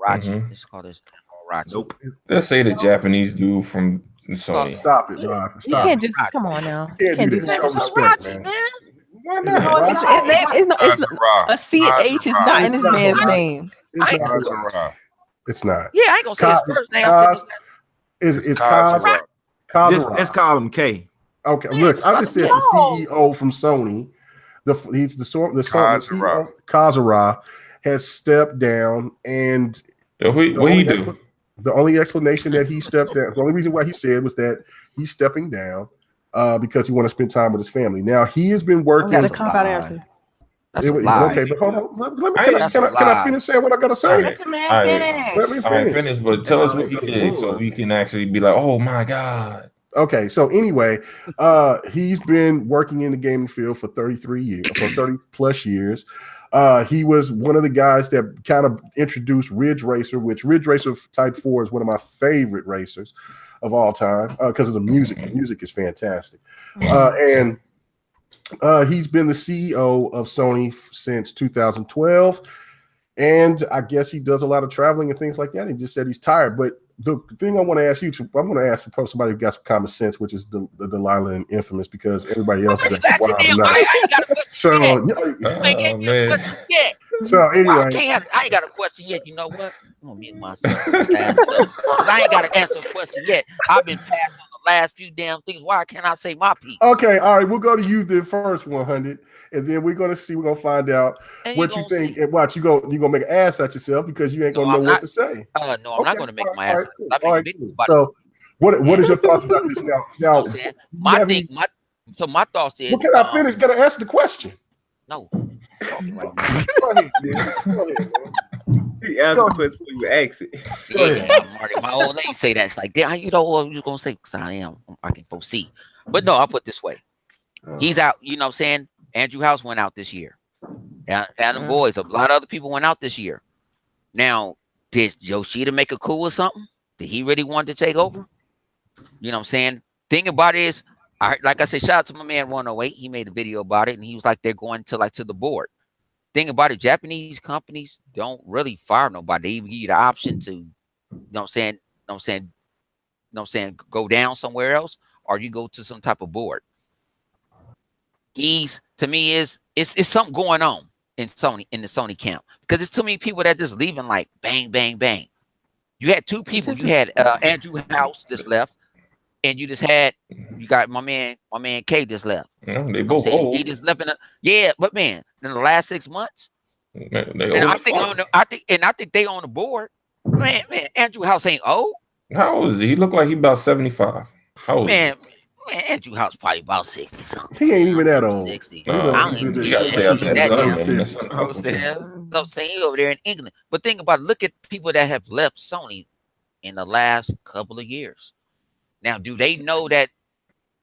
Rachi. Let's call this Rachi. Nope. Let's say the Japanese dude from Sony. Stop it, Rob. You can't just come on now. You can't do that. Show respect, man. Why No, not? it's a CH is not in this man's name. It's not. Yeah, I ain't gonna say his first name. It's Kaz. Let's call him K. Okay, look, I just said the CEO from Sony. He's the CEO, Kazura, has stepped down, and What he do? The only explanation that he stepped down, the only reason why he said was that he's stepping down because he want to spend time with his family. Now he has been working. That's a cop out answer. That's a lie. Okay, but hold on. Can I finish saying what I gotta say? Let the man finish. Let me finish. But tell us what he did so we can actually be like, oh my god. Okay, so anyway, he's been working in the gaming field for 30 plus years. He was one of the guys that kind of introduced Ridge Racer, which Ridge Racer Type 4 is one of my favorite racers of all time because of the music. The music is fantastic. And he's been the CEO of Sony since 2012. And I guess he does a lot of traveling and things like that. He just said he's tired. But the thing I want to ask you, I'm going to ask somebody who got some common sense, which is the Delilah and Infamous, because everybody else is like, wow, so man. So anyway, I ain't got a question yet. You know what? I'm gonna mute myself because I ain't got to answer a question yet. I've been passed on the last few damn things. Why can't I say my piece? Okay, all right, we'll go to you then first, 100, and then we're gonna find out what you think. And watch, you're gonna make an ass at yourself because you ain't gonna know what to say. No, I'm not gonna make my ass. So what is your thoughts about this now? My thoughts is. Well, can I finish? Gotta answer the question. No. Go ahead, man. He answered the question before you ask it. Yeah, Marty, my old lady say that. It's like, yeah, you know what I'm just gonna say? Because I can foresee. But no, I'll put it this way. He's out, you know what I'm saying? Andrew House went out this year. Adam Boys, a lot of other people went out this year. Now, did Yoshida make a coup or something? Did he really want to take over? You know what I'm saying? Thing about it is, like I said, shout out to my man 108. He made a video about it, and he was like, they're going to the board. Thing about it, Japanese companies don't really fire nobody. They even give you the option to, you know what I'm saying, go down somewhere else, or you go to some type of board. To me, it's something going on in the Sony camp, because it's too many people that just leaving like bang, bang, bang. You had two people. You had Andrew House just left, and you got my man K just left. Yeah, they both old. He just left but man, in the last 6 months, I think they on the board. Man, Andrew House ain't old. How old is he? He look like he about 75. How old? Man, Andrew House probably about 60 something. He ain't even that old. 60. No, I don't even you gotta stay out that I'm saying he over there in England. But think about it, look at people that have left Sony in the last couple of years. Now, do they know that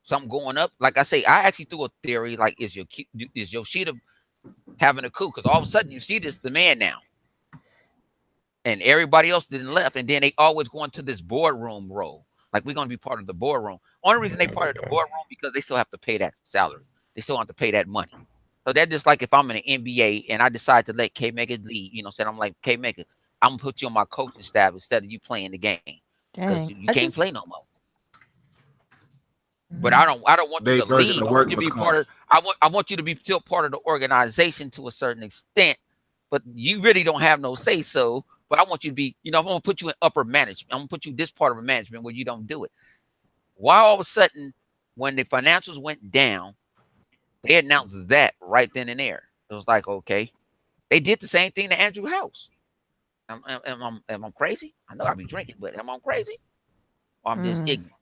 something going up? Like I say, I actually threw a theory like, is Yoshida having a coup? Because all of a sudden Yoshida's the man now. And everybody else didn't left. And then they always go into this boardroom role. Like, we're going to be part of the boardroom. Only reason they part of the boardroom because they still have to pay that salary. They still have to pay that money. So that's just like if I'm in an NBA and I decide to let K Mega lead, you know what I'm saying? I'm like, K Mega, I'm going to put you on my coaching staff instead of you playing the game. Because you can't play no more. But I don't want you to leave. I want you to be part of, I want you to be still part of the organization to a certain extent, but you really don't have no say so. But I want you to be, if I'm gonna put you in upper management, I'm gonna put you this part of a management where you don't do it. Why all of a sudden, when the financials went down, they announced that right then and there. It was like, okay, they did the same thing to Andrew House. Am I crazy? I know I be drinking, but am I crazy? Or I'm just ignorant.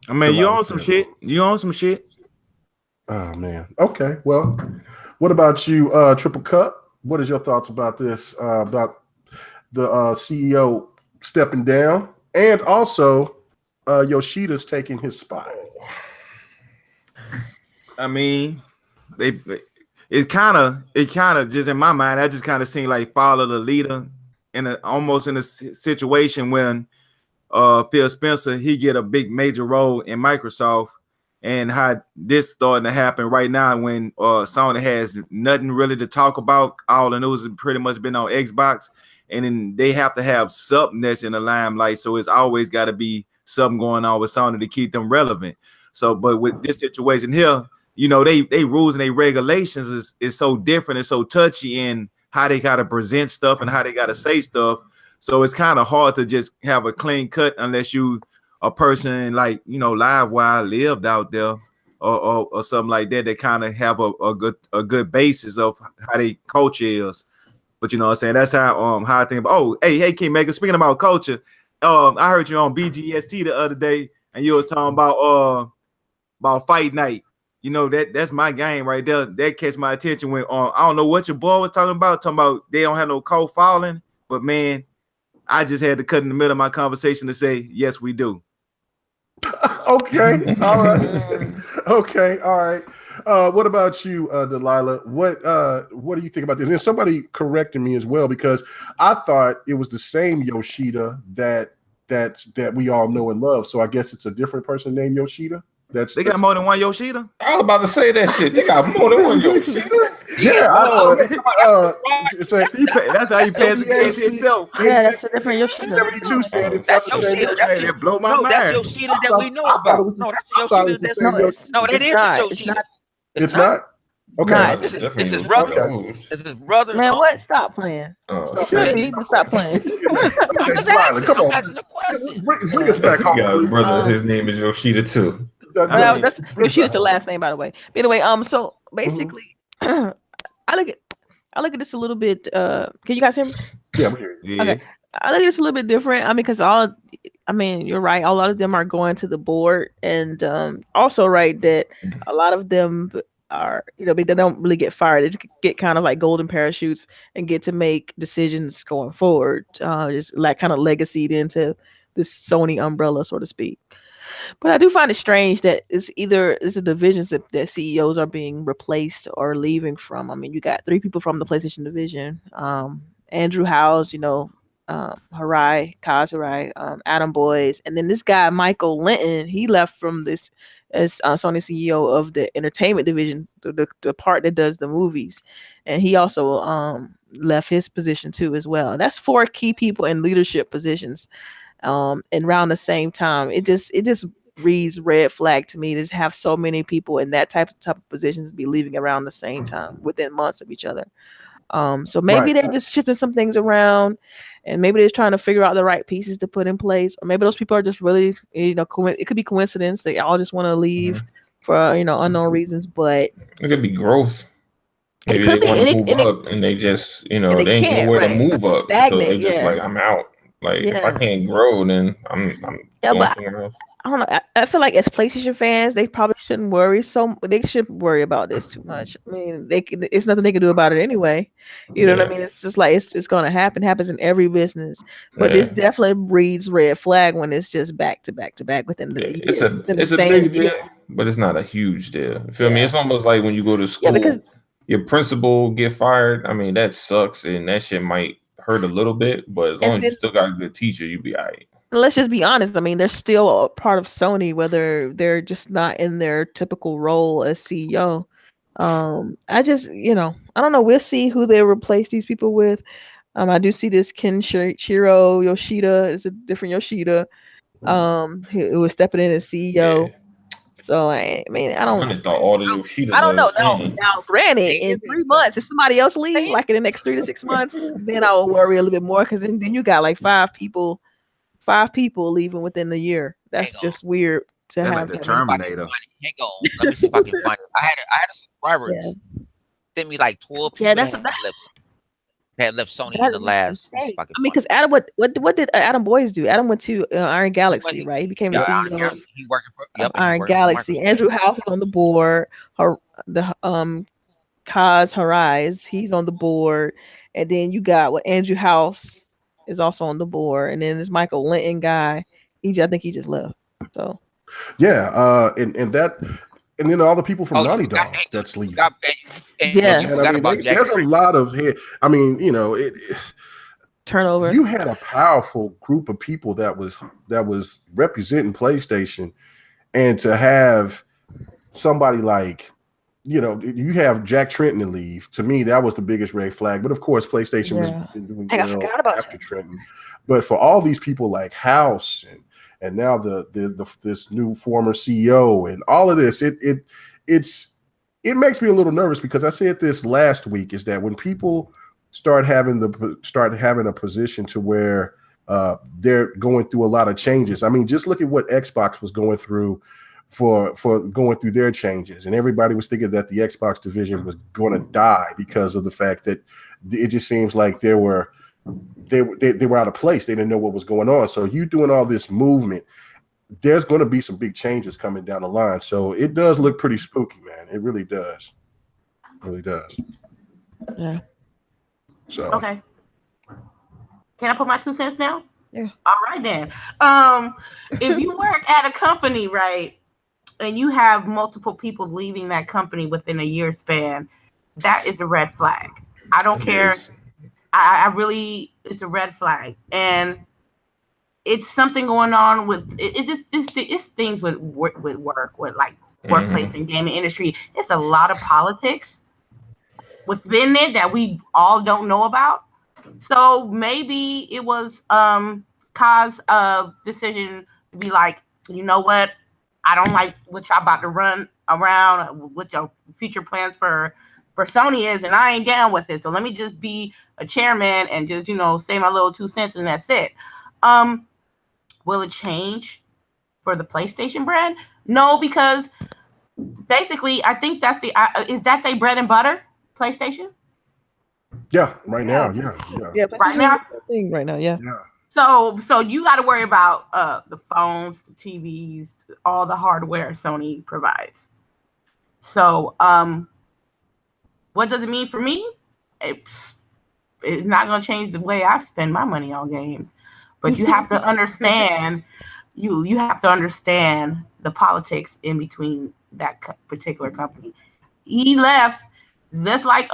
I mean, you on some shit. You on some shit. Oh man. Okay. Well, what about you, Triple Cup? What is your thoughts about this? About the CEO stepping down, and also Yoshida's taking his spot. I mean, it kind of just in my mind, I just kind of seem like follow the leader almost in a situation when Phil Spencer, he get a big major role in Microsoft, and how this starting to happen right now when Sony has nothing really to talk about. All the news has pretty much been on Xbox, and then they have to have something that's in the limelight. So it's always got to be something going on with Sony to keep them relevant. So, but with this situation here, they rules and they regulations is so different and so touchy in how they got to present stuff and how they got to say stuff. So it's kind of hard to just have a clean cut unless you a person like, Livewire lived out there or something like that kind of have a good basis of how they culture is. But you know what I'm saying? That's how I think about. Hey, King Maker, speaking about culture, I heard you on BGST the other day and you was talking about fight night. That's my game right there. That catch my attention when I don't know what your boy was talking about they don't have no code falling, but man, I just had to cut in the middle of my conversation to say, yes, we do. Okay. All right. Okay. All right. What about you, Delilah? What do you think about this? And somebody corrected me as well, because I thought it was the same Yoshida that we all know and love. So I guess it's a different person named Yoshida. They got more than one Yoshida. I was about to say that shit. They got more than one Yoshida. Yeah, that's how you pass the game to yourself. Yeah, that's a different Yoshida. 72 said it's That's not the same Yoshida. That blow my mind. That's Yoshida that we know about. No, that's Yoshida. That is the Yoshida. It's not. Okay. It's his brother. Okay. It's his brother. Man, what? Stop playing. Okay. Stop playing. I'm asking the question. Bring us back home. Yeah, brother, his name is Yoshida too. That's Yoshida's the last name, by the way. But anyway, so basically, I look at this a little bit. Can you guys hear me? Yeah, we hear you. Okay. I look at this a little bit different. Because you're right. A lot of them are going to the board, and also right that a lot of them are, they don't really get fired. They just get kind of like golden parachutes and get to make decisions going forward. Just like kind of legacied into this Sony umbrella, so to speak. But I do find it strange that it's the divisions that CEOs are being replaced or leaving from. I mean, you got 3 people from the PlayStation division. Andrew House, Harai, Kaz Harai, Adam Boyes, and then this guy Michael Linton, he left from this as Sony CEO of the entertainment division, the part that does the movies, and he also left his position too as well. That's 4 key people in leadership positions, and around the same time. It just reads red flag to me to have so many people in that type of positions be leaving around the same time within months of each other. So maybe they're just shifting some things around, and maybe they're trying to figure out the right pieces to put in place, or maybe those people are just really, it could be coincidence. They all just want to leave for unknown reasons, but it could be growth. Maybe could they be, want to and move up, and they just, they ain't can't, nowhere to right? move up, so Stagnant, they just yeah. like, I'm out. Like, if I Yeah. can't grow, then I'm Yeah, going but somewhere else. I don't know. I feel like as PlayStation fans, they probably shouldn't worry they shouldn't worry about this too much. I mean, it's nothing they can do about it anyway. You know what I Yeah. mean? It's just like it's going to happen. Happens in every business. But this Yeah. definitely reads red flag when it's just back to back to back within the year. It's a big deal, but it's not a huge deal. You feel me? It's almost like when you go to school, because your principal get fired. I mean, that sucks, and that shit might hurt a little bit, but as long as you still got a good teacher, you be all right. Let's just be honest. I mean, they're still a part of Sony, whether they're just not in their typical role as CEO. I just, I don't know. We'll see who they replace these people with. I do see this Kenshiro Yoshida is a different Yoshida. Who was stepping in as CEO. Yeah. So I mean, I don't know. Now, granted, in 3 months, if somebody else leaves, like in the next 3 to 6 months, then I will worry a little bit more, because then you got like 5 people leaving within the year. That's just weird to have. Like the Terminator. Hang on, let me see if I can find it. I had a subscriber send me like 12 people that left Sony in the last. I mean, because Adam, what did Adam Boyes do? Adam went to Iron Galaxy, right? He became the CEO. He working for Iron Galaxy. Andrew House is on the board. The Kaz Harai, he's on the board, and then you got Andrew House is also on the board, and then this Michael Linton guy. I think he just left. So yeah, and then all the people from Naughty Dog that's leaving. There's a lot of I mean, turnover. You had a powerful group of people that was representing PlayStation, and to have somebody like, you have Jack Trenton to leave. To me, that was the biggest red flag. But of course, PlayStation was doing I forgot about after Trenton. But for all these people like House and now this new former CEO and all of this, it makes me a little nervous, because I said this last week, is that when people start having a position to where they're going through a lot of changes. I mean, just look at what Xbox was going through for going through their changes, and everybody was thinking that the Xbox division was going to die because of the fact that it just seems like they were out of place. They didn't know what was going on. So you doing all this movement, there's going to be some big changes coming down the line. So it does look pretty spooky, man. It really does. It really does. Yeah. So okay. Can I put my 2 cents now? Yeah. All right then. If you work at a company, right, and you have multiple people leaving that company within a year span, that is a red flag. I don't care. I really, it's a red flag, and it's something going on with it's things with work, with like workplace and gaming industry. It's a lot of politics within it that we all don't know about. So maybe it was Kaz's decision to be like, you know what, I don't like what y'all about to run around, what your future plans for Sony is, and I ain't down with it. So let me just be a chairman and just, say my little 2 cents, and that's it. Will it change for the PlayStation brand? No, because basically I think that's is that their bread and butter, PlayStation? Yeah, right now, yeah. Right now, yeah. So you got to worry about the phones, the TVs, all the hardware Sony provides. So, what does it mean for me? It's not going to change the way I spend my money on games. But you have to understand, you have to understand the politics in between that particular company. He left just like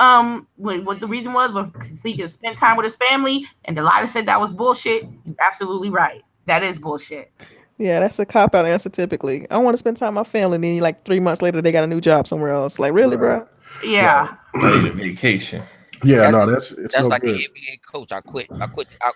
what the reason was he could spend time with his family, and Delilah said that was bullshit. You're absolutely right. That is bullshit. Yeah, that's a cop-out answer typically. I want to spend time with my family, and then like 3 months later, they got a new job somewhere else. Like, really, bro? Yeah. I need a vacation. Yeah, That's it's that's no like good. an NBA coach. I quit.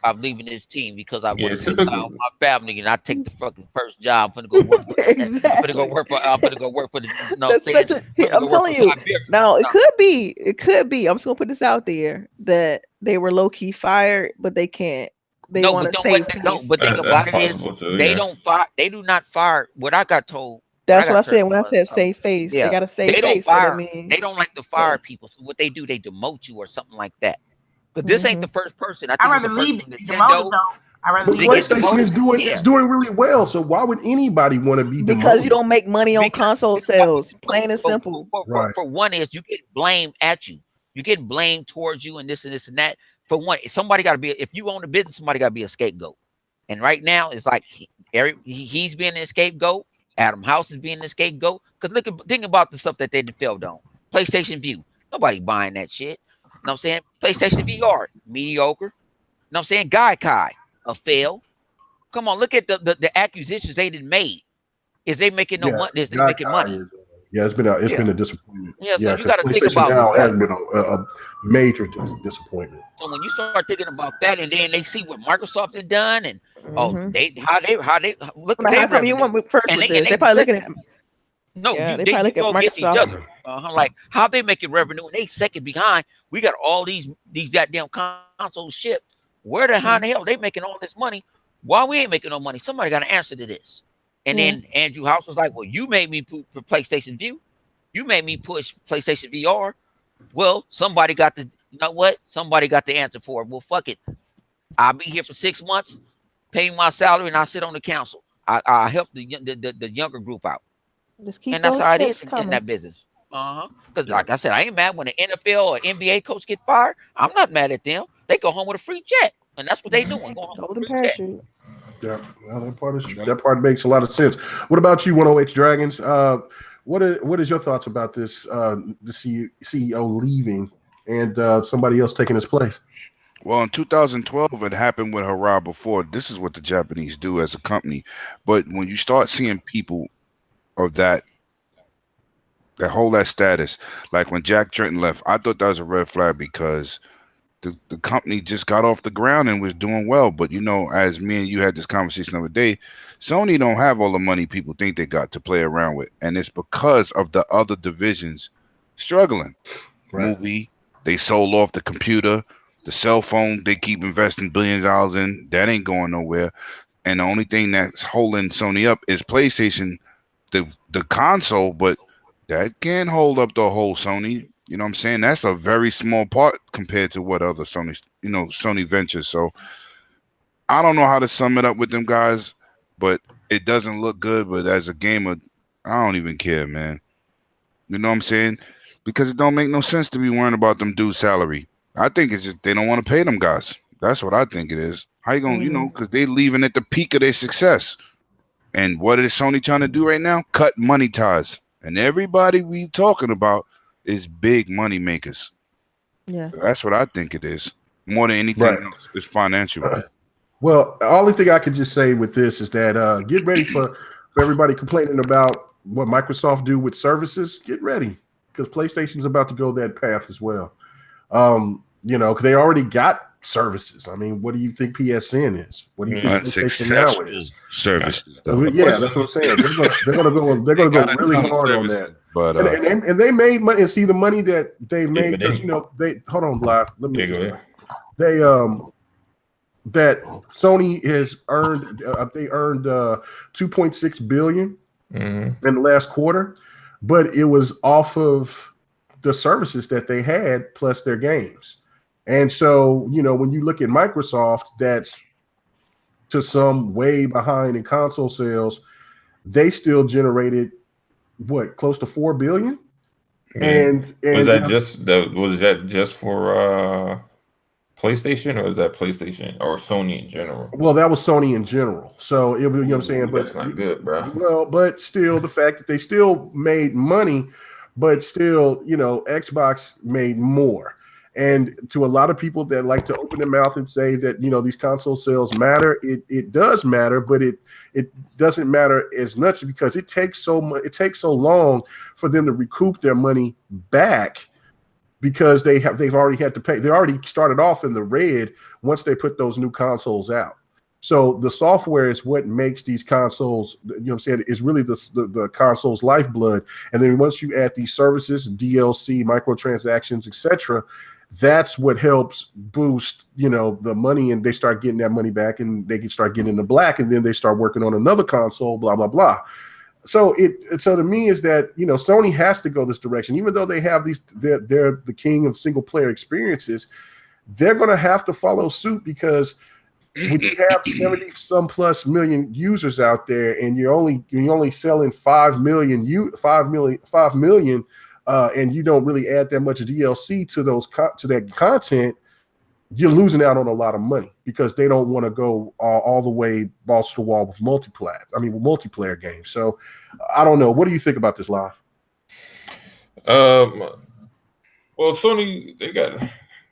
I'm leaving this team because I Yeah, want to spend typical. time with my family, and I take the fucking first job. I'm finna go work for. I'm finna go Exactly. work for. I'm finna go work for the. You know, what I'm That's saying? such a. Finna I'm go work for telling you. Siberia. Now it No, could be. It could be. I'm just gonna put this out there that they were low key fired, but they can't. They no, want but to don't save what? No, face. but think That's about it is possible too. they Yeah. don't fire. They do not fire. What I got told. That's what I got said told when I was, said save face. They yeah, gotta save they don't face. So that fire. means They don't like to fire people. So what they do, they demote you or something like that. But this ain't the first person. I I'd think it's rather the person leave from than get demoted Nintendo. though. I'd rather But leave. They get PlayStation is demoted. Yeah. doing really well. So why would anybody want to be because demoted? you don't make money on Because console sales. Plain and simple. Right. for one is you get blamed at you. You get blamed towards you and this and that. For one, somebody got to be. If you own a business, somebody got to be a scapegoat. And right now, it's like he's being a scapegoat. Adam House is being a scapegoat. Because think about the stuff that they failed on. PlayStation View. Nobody buying that shit. You know what I'm saying? PlayStation VR, mediocre. You know what I'm saying? Gaikai, a fail. Come on, look at the acquisitions they didn't made. Is they making no money? Is they making money? It's been a disappointment. Yeah, so you because got to think PlayStation about now that. has been a major disappointment. So when you start thinking about that, and then they see what Microsoft has done, and Mhm. how they look But at how their come you revenue, went first and with they this? They probably looking at. no, Yeah, they you probably look go at against each Microsoft. other. Like how they making revenue, and they second behind. We got all these goddamn consoles shipped. Where the how the hell they making all this money? Why we ain't making no money? Somebody got to answer to this. And then Andrew House was like, "Well, you made me put PlayStation View. You made me push PlayStation VR. Well, somebody got the, you know what? Somebody got the answer for it. Well, fuck it. I'll be here for 6 months, pay my salary, and I sit on the council. I help the younger group out, Just keep and that's those how it checks is in coming. that business. Because like I said, I ain't mad when an NFL or NBA coach get fired. I'm not mad at them. They go home with a free check, and that's what they doing. Go home Golden with a free check. parachute. Yeah, well, that part makes a lot of sense. What about you, 108 Dragons? What is your thoughts about this? The CEO leaving and somebody else taking his place? Well, in 2012, it happened with Hurrah before. This is what the Japanese do as a company. But when you start seeing people of that hold that status, like when Jack Trenton left, I thought that was a red flag because the company just got off the ground and was doing well. But, you know, as me and you had this conversation the other day, Sony don't have all the money people think they got to play around with. And it's because of the other divisions struggling. Right. Movie, they sold off the computer. The cell phone, they keep investing billions of dollars in. That ain't going nowhere. And the only thing that's holding Sony up is PlayStation, the console, but that can't hold up the whole Sony. You know what I'm saying? That's a very small part compared to what other Sony ventures. So I don't know how to sum it up with them guys, but it doesn't look good. But as a gamer, I don't even care, man. You know what I'm saying? Because it don't make no sense to be worrying about them dudes' salary. I think it's just they don't want to pay them guys. That's what I think it is. How you going to, because they leaving at the peak of their success. And what is Sony trying to do right now? Cut money ties. And everybody we talking about is big money makers. Yeah. That's what I think it is. More than anything else, it's financial. Well, the only thing I could just say with this is that get ready for everybody complaining about what Microsoft do with services. Get ready because PlayStation's about to go that path as well. You know, because they already got services. I mean, what do you think PSN is? What do you think PlayStation Now is? Services, though. Yeah, that's what I'm saying. They're gonna go really hard on that. But and they made money. And see the money that they made because they hold on, live. Let me. They that Sony has earned. They earned 2.6 billion in the last quarter, but it was off of the services that they had plus their games. And so, you know, when you look at Microsoft, that's to some way behind in console sales, they still generated close to 4 billion. And was that just for PlayStation, or is that PlayStation or Sony in general? Well, that was Sony in general. So it was, you know what I'm saying? But that's not good, bro. Well, but still, the fact that they still made money, but still, you know, Xbox made more. And to a lot of people that like to open their mouth and say that, you know, these console sales matter, it does matter, but it doesn't matter as much because it takes so long for them to recoup their money back, because they've already had to pay. They already started off in the red once they put those new consoles out. So the software is what makes these consoles, you know what I'm saying, is really the console's lifeblood. And then once you add these services, DLC, microtransactions, etc., that's what helps boost, you know, the money, and they start getting that money back, and they can start getting in the black, and then they start working on another console, blah, blah, blah. So to me is that, you know, Sony has to go this direction, even though they have they're the king of single player experiences. They're going to have to follow suit, because when you have 70 some plus million users out there, and you're only selling 5 million, and you don't really add that much DLC to that content, you're losing out on a lot of money, because they don't want to go all the way balls to the wall with multiplayer games. So I don't know. What do you think about this, Live? Well, Sony,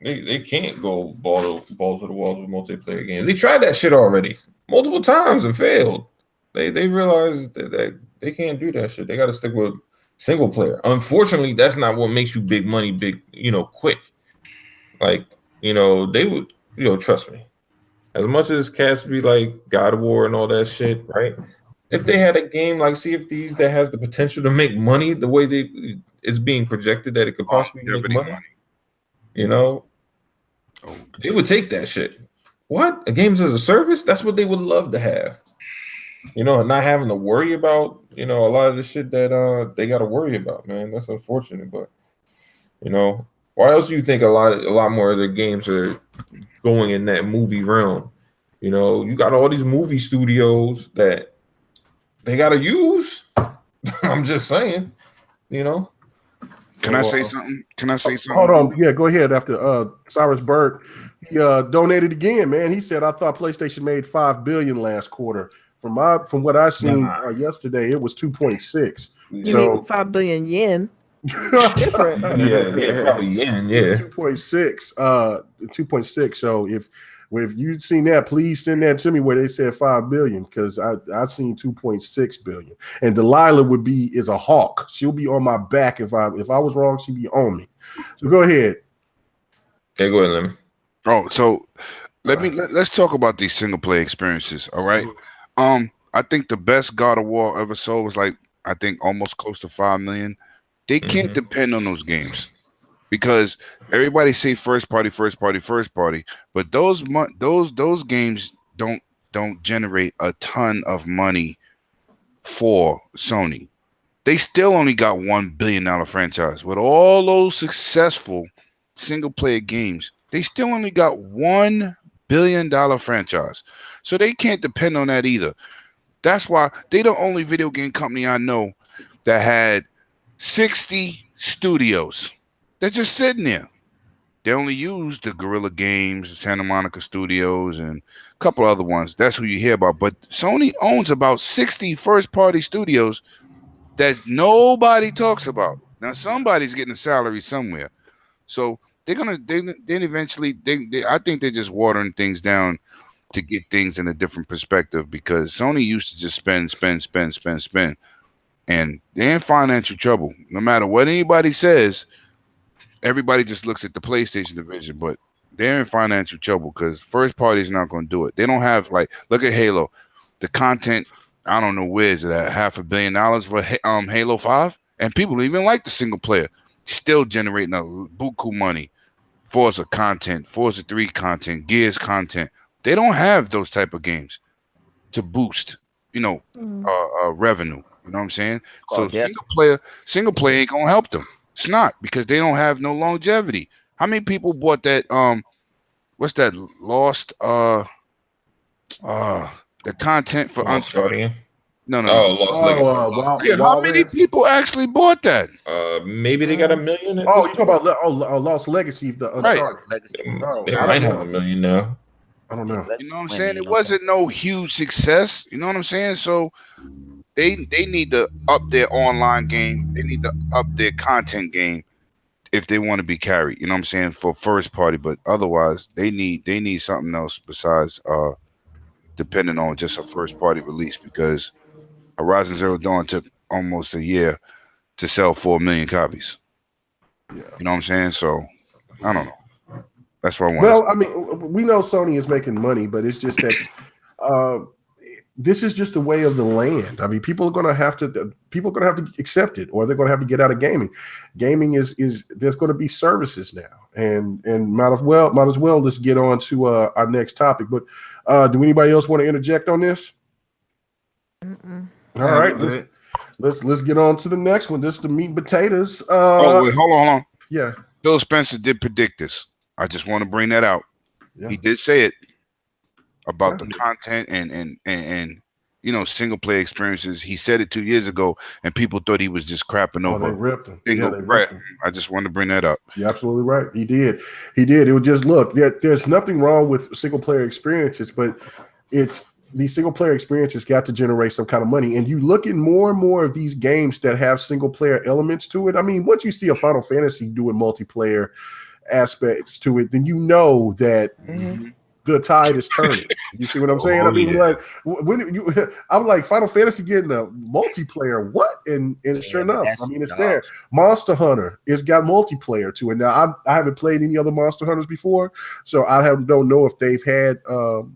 they can't go balls to the walls with multiplayer games. They tried that shit already multiple times and failed. They realized that they can't do that shit. They got to stick with single player. Unfortunately, that's not what makes you big money, quick. Like, you know, they would, you know, trust me. As much as cats be like God of War and all that shit, right? If they had a game like Sea of Thieves that has the potential to make money the way it's being projected that it could possibly make money, you know, they would take that shit. What? A games as a service? That's what they would love to have. You know, and not having to worry about, you know, a lot of the shit that they got to worry about, man. That's unfortunate, but, you know, why else do you think a lot more of their games are going in that movie realm? You know, you got all these movie studios that they got to use. I'm just saying, you know. Can I say something? Hold on. Yeah, go ahead. After Cyrus Bird, he donated again, man. He said, I thought PlayStation made $5 billion last quarter. From what I seen yesterday, it was 2.6. You mean 5 billion yen? Different. yeah, probably yen. Yeah, 2.6. 2.6. So if you've seen that, please send that to me where they said 5 billion, because I seen 2.6 billion. And Delilah is a hawk. She'll be on my back if I was wrong. She'd be on me. So go ahead. Okay, go ahead, Lemon. Oh, so let's talk about these single player experiences. All right. I think the best God of War ever sold was I think almost close to 5 million. They can't depend on those games, because everybody say first party, but those games don't generate a ton of money for Sony. They still only got $1 billion franchise. With all those successful single player games, they still only got $1 billion franchise. So they can't depend on that either. That's why they the only video game company I know that had 60 studios. They're just sitting there. They only use the Guerrilla Games, Santa Monica Studios, and a couple other ones. That's who you hear about. But Sony owns about 60 first-party studios that nobody talks about. Now, somebody's getting a salary somewhere. So they're gonna. Then eventually, I think they're just watering things down to get things in a different perspective, because Sony used to just spend, and they're in financial trouble. No matter what anybody says, everybody just looks at the PlayStation division, but they're in financial trouble because first party is not going to do it. They don't have, look at Halo, the content. I don't know where is it at, $500 million for Halo 5, and people don't even like the single player, still generating a buku money. Forza content, Forza 3 content, Gears content. They don't have those type of games to boost, revenue. You know what I'm saying? So single player ain't gonna help them. It's not, because they don't have no longevity. How many people bought that? What's that? Lost? The content for Lost Guardian. No. Lost Legacy. Yeah, how many people actually bought that? Maybe they got 1 million. Oh, you talking about Lost Legacy, the Uncharted? They might have 1 million now. I don't know. You know what I'm saying? It wasn't no huge success. You know what I'm saying? So they need to up their online game. They need to up their content game if they want to be carried. You know what I'm saying? For first party, but otherwise they need something else besides depending on just a first party release, because Horizon Zero Dawn took almost a year to sell 4 million copies. Yeah. You know what I'm saying? So I don't know. That's what I want. Well, I mean, we know Sony is making money, but it's just that this is just the way of the land. I mean, people are going to have to accept it, or they're going to have to get out of gaming. Gaming is there's going to be services now, and might as well let's get on to our next topic. But do anybody else want to interject on this? Mm-mm. All right, let's get on to the next one. This is the meat and potatoes. Wait, hold on. Yeah, Phil Spencer did predict this. I just want to bring that out. Yeah. He did say it about the content and single player experiences. He said it 2 years ago, and people thought he was just crapping over. They ripped him. They ripped him. I just wanted to bring that up. You're absolutely right. He did. It would just look. There's nothing wrong with single player experiences, but these single player experiences got to generate some kind of money. And you look at more and more of these games that have single player elements to it. I mean, once you see a Final Fantasy doing multiplayer aspects to it, then you know that the tide is turning. You see what I'm saying? I mean, like I'm like, Final Fantasy getting a multiplayer, what? And sure enough, I mean, it's there. Monster Hunter, it's got multiplayer to it. Now, I haven't played any other Monster Hunters before, so I don't know if they've had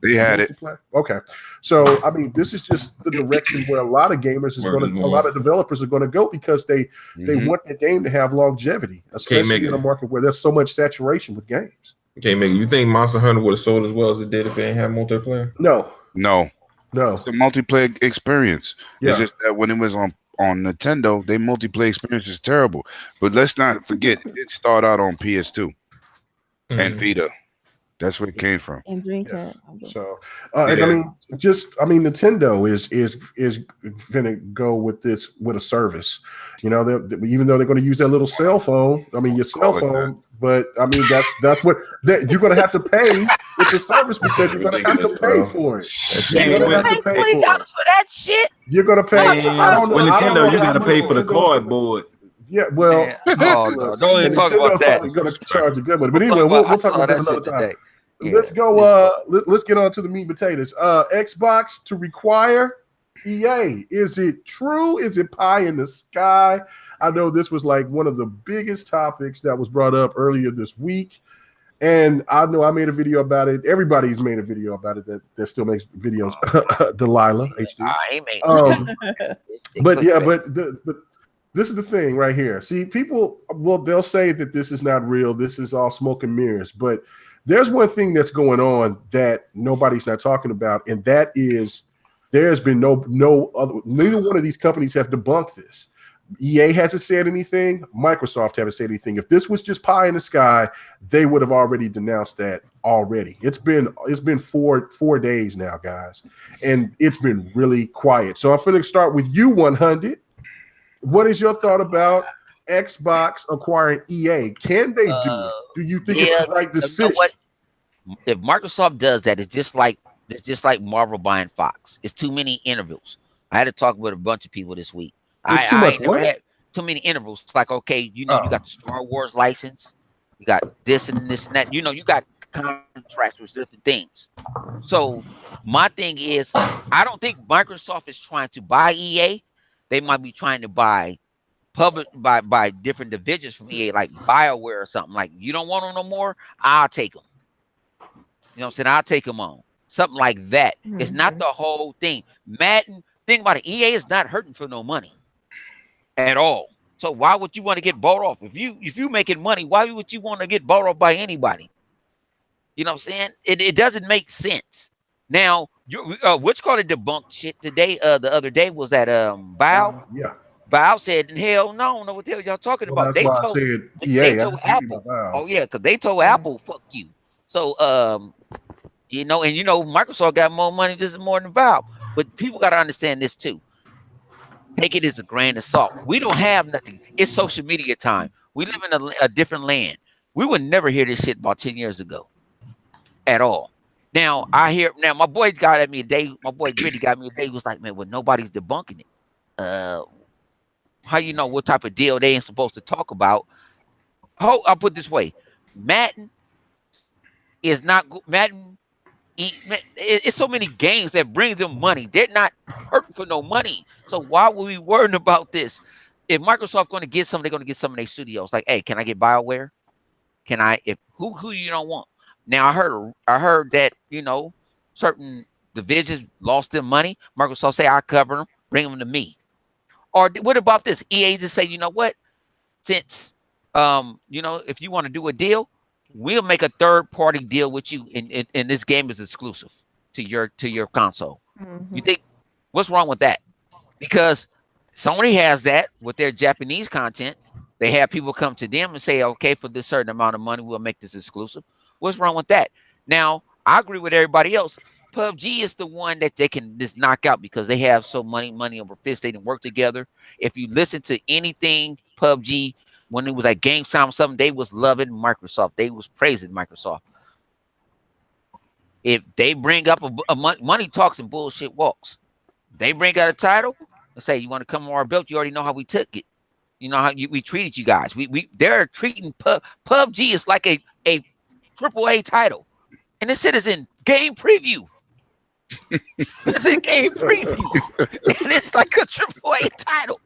they had it. Okay, so I mean, this is just the direction where a lot of gamers a lot of developers are going to go, because they want the game to have longevity, especially in a market where there's so much saturation with games. Okay, Megan, you think Monster Hunter would have sold as well as it did if it didn't have multiplayer? No. It's a multiplayer experience. Yeah. It's just that when it was on Nintendo, their multiplayer experience is terrible. But let's not forget, it started out on PS2 and Vita. That's where it came from. And Dreamcast. So, and I mean, Nintendo is gonna go with this with a service. You know, even though they're going to use that little cell phone. I mean, your cell phone. But I mean, that's what you're going to have to pay with the service, because you're going to have to pay for it. You're going to pay $20 for that shit. You're going to pay. With Nintendo, you got to pay for the cardboard. Yeah, well, no, don't even talk about that. It's going to charge a good money. But anyway, we'll talk about that another time. Yeah. Let's go. Let's get on to the meat and potatoes. Xbox to require EA. Is it true? Is it pie in the sky? I know this was like one of the biggest topics that was brought up earlier this week. And I know I made a video about it. Everybody's made a video about it that still makes videos. Delilah, HD. I ain't made but this is the thing right here. See, people, they'll say that this is not real. This is all smoke and mirrors. But there's one thing that's going on that nobody's not talking about, and that is there's been no other. Neither one of these companies have debunked this. EA hasn't said anything. Microsoft haven't said anything. If this was just pie in the sky, they would have already denounced that already. It's been 4 days now, guys, and it's been really quiet. So I'm going to start with you, 100. What is your thought about Xbox acquiring EA? Can they do it? Do you think it's the right decision? You know what? If Microsoft does that, it's just like Marvel buying Fox. It's too many intervals. I had to talk with a bunch of people this week. It's too much. What? Had too many intervals. It's like, okay, you got the Star Wars license, you got this and this and that. You got contracts with different things. So my thing is, I don't think Microsoft is trying to buy EA. They might be trying to buy by different divisions from EA, like BioWare or something. Like, you don't want them no more, I'll take them. You know what I'm saying? I'll take them on. Something like that. Mm-hmm. It's not the whole thing. Madden, think about it. EA is not hurting for no money at all. So why would you want to get bought off? If you making money, why would you want to get bought off by anybody? You know what I'm saying? It doesn't make sense. Now, which called it debunked shit today. The other day was that Val. Yeah. Val said, "Hell no, what the hell y'all talking about?" They told Apple. Oh yeah, because they told Apple, "Fuck you." So Microsoft got more money. This is more than Valve. But people got to understand this too. take it as a grain of salt. We don't have nothing. It's social media time. We live in a different land. We would never hear this shit about 10 years ago at all. Now my boy got at me a day. My boy Gritty got me a day. He was like, man, well, nobody's debunking it. How you know what type of deal they ain't supposed to talk about? I'll put it this way: Madden is not Madden. It's so many games that brings them money. They're not hurting for no money. So why would we worrying about this? If Microsoft going to get some, they're going to get some of their studios. Like, hey, can I get BioWare? Can I? If who you don't want? Now I heard that certain divisions lost their money. Microsoft say I cover them, bring them to me. Or what about this? EA just say, you know what? Since if you want to do a deal, we'll make a third-party deal with you, and this game is exclusive to your console. You think what's wrong with that? Because Sony has that with their Japanese content. They have people come to them and say, okay, for this certain amount of money, we'll make this exclusive. What's wrong with that? Now, I agree with everybody else. PUBG is the one that they can just knock out because they have so money over fist. They didn't work together. If you listen to anything PUBG, when it was at GameStop or something, they was loving Microsoft. They was praising Microsoft. If they bring up a money talks and bullshit walks. They bring out a title and say, you want to come on our belt? You already know how we took it. You know how we treated you guys. They're treating PUBG is like a AAA title. And this shit is in game preview. It's in game preview. And it's like a AAA title.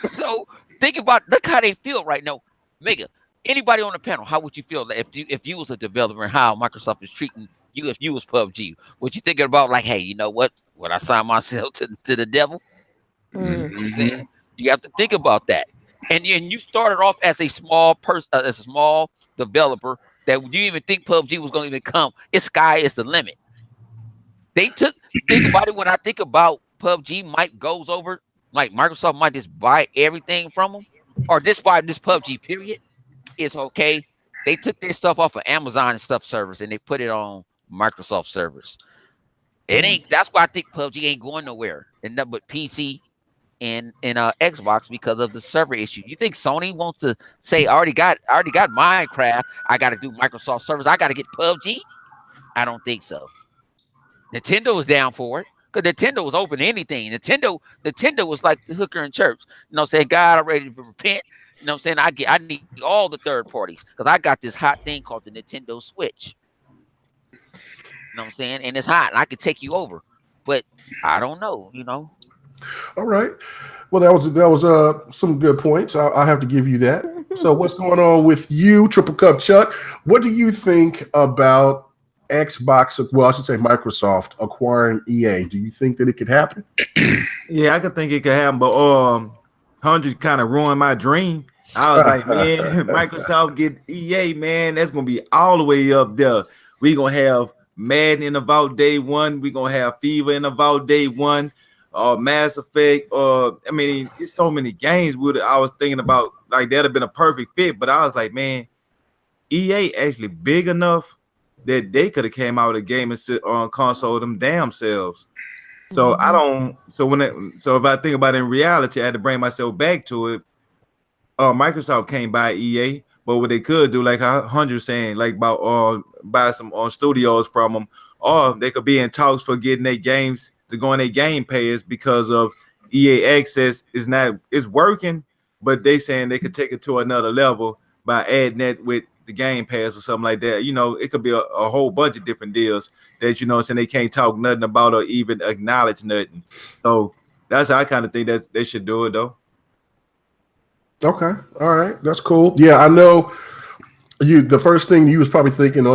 So look how they feel right now. Mega, anybody on the panel, how would you feel if you was a developer and how Microsoft is treating you if you was PUBG? Would you thinking about like, hey, you know what? Would I sign myself to the devil? Mm-hmm. You have to think about that. And you started off as a small person, as a small developer that you even think PUBG was going to even come. Its sky is the limit. Think about it when I think about PUBG might goes over, like Microsoft might just buy everything from them or just buy this PUBG period. It's okay. They took their stuff off of Amazon and stuff servers and they put it on Microsoft servers. That's why I think PUBG ain't going nowhere. And nothing but PC and Xbox because of the server issue. You think Sony wants to say, I already got Minecraft, I got to do Microsoft servers, I got to get PUBG? I don't think so. Nintendo was down for it because Nintendo was open to anything. Nintendo was like the hooker in church. Saying, God, I'm ready to repent. Saying, I need all the third parties because I got this hot thing called the Nintendo Switch. Saying? And it's hot and I could take you over. But I don't know, All right. Well, that was some good points. I have to give you that. So what's going on with you, Triple Cup Chuck? What do you think about Xbox, well, I should say Microsoft acquiring EA? Do you think that it could happen? Yeah, I could think it could happen, but 100 kind of ruined my dream. I was like, man, Microsoft get EA, man, that's gonna be all the way up there. We gonna have Madden in the vault day one. We gonna have FIFA in the vault day one. Mass Effect. I mean, it's so many games. I was thinking about like that'd have been a perfect fit, but I was like, man, EA actually big enough that they could have came out with a game and sit on console them damn selves. So I don't. So if I think about it in reality, I had to bring myself back to it. Microsoft can't buy EA, but what they could do, like 100 saying, like about buy some studios from them, or they could be in talks for getting their games to go on their Game Pass because of EA Access is working, but they saying they could take it to another level by adding that with the Game Pass or something like that. It could be a whole bunch of different deals that saying they can't talk nothing about or even acknowledge nothing. So that's how I kind of think that they should do it though. Okay, all right, that's cool. Yeah, I know the first thing you was probably thinking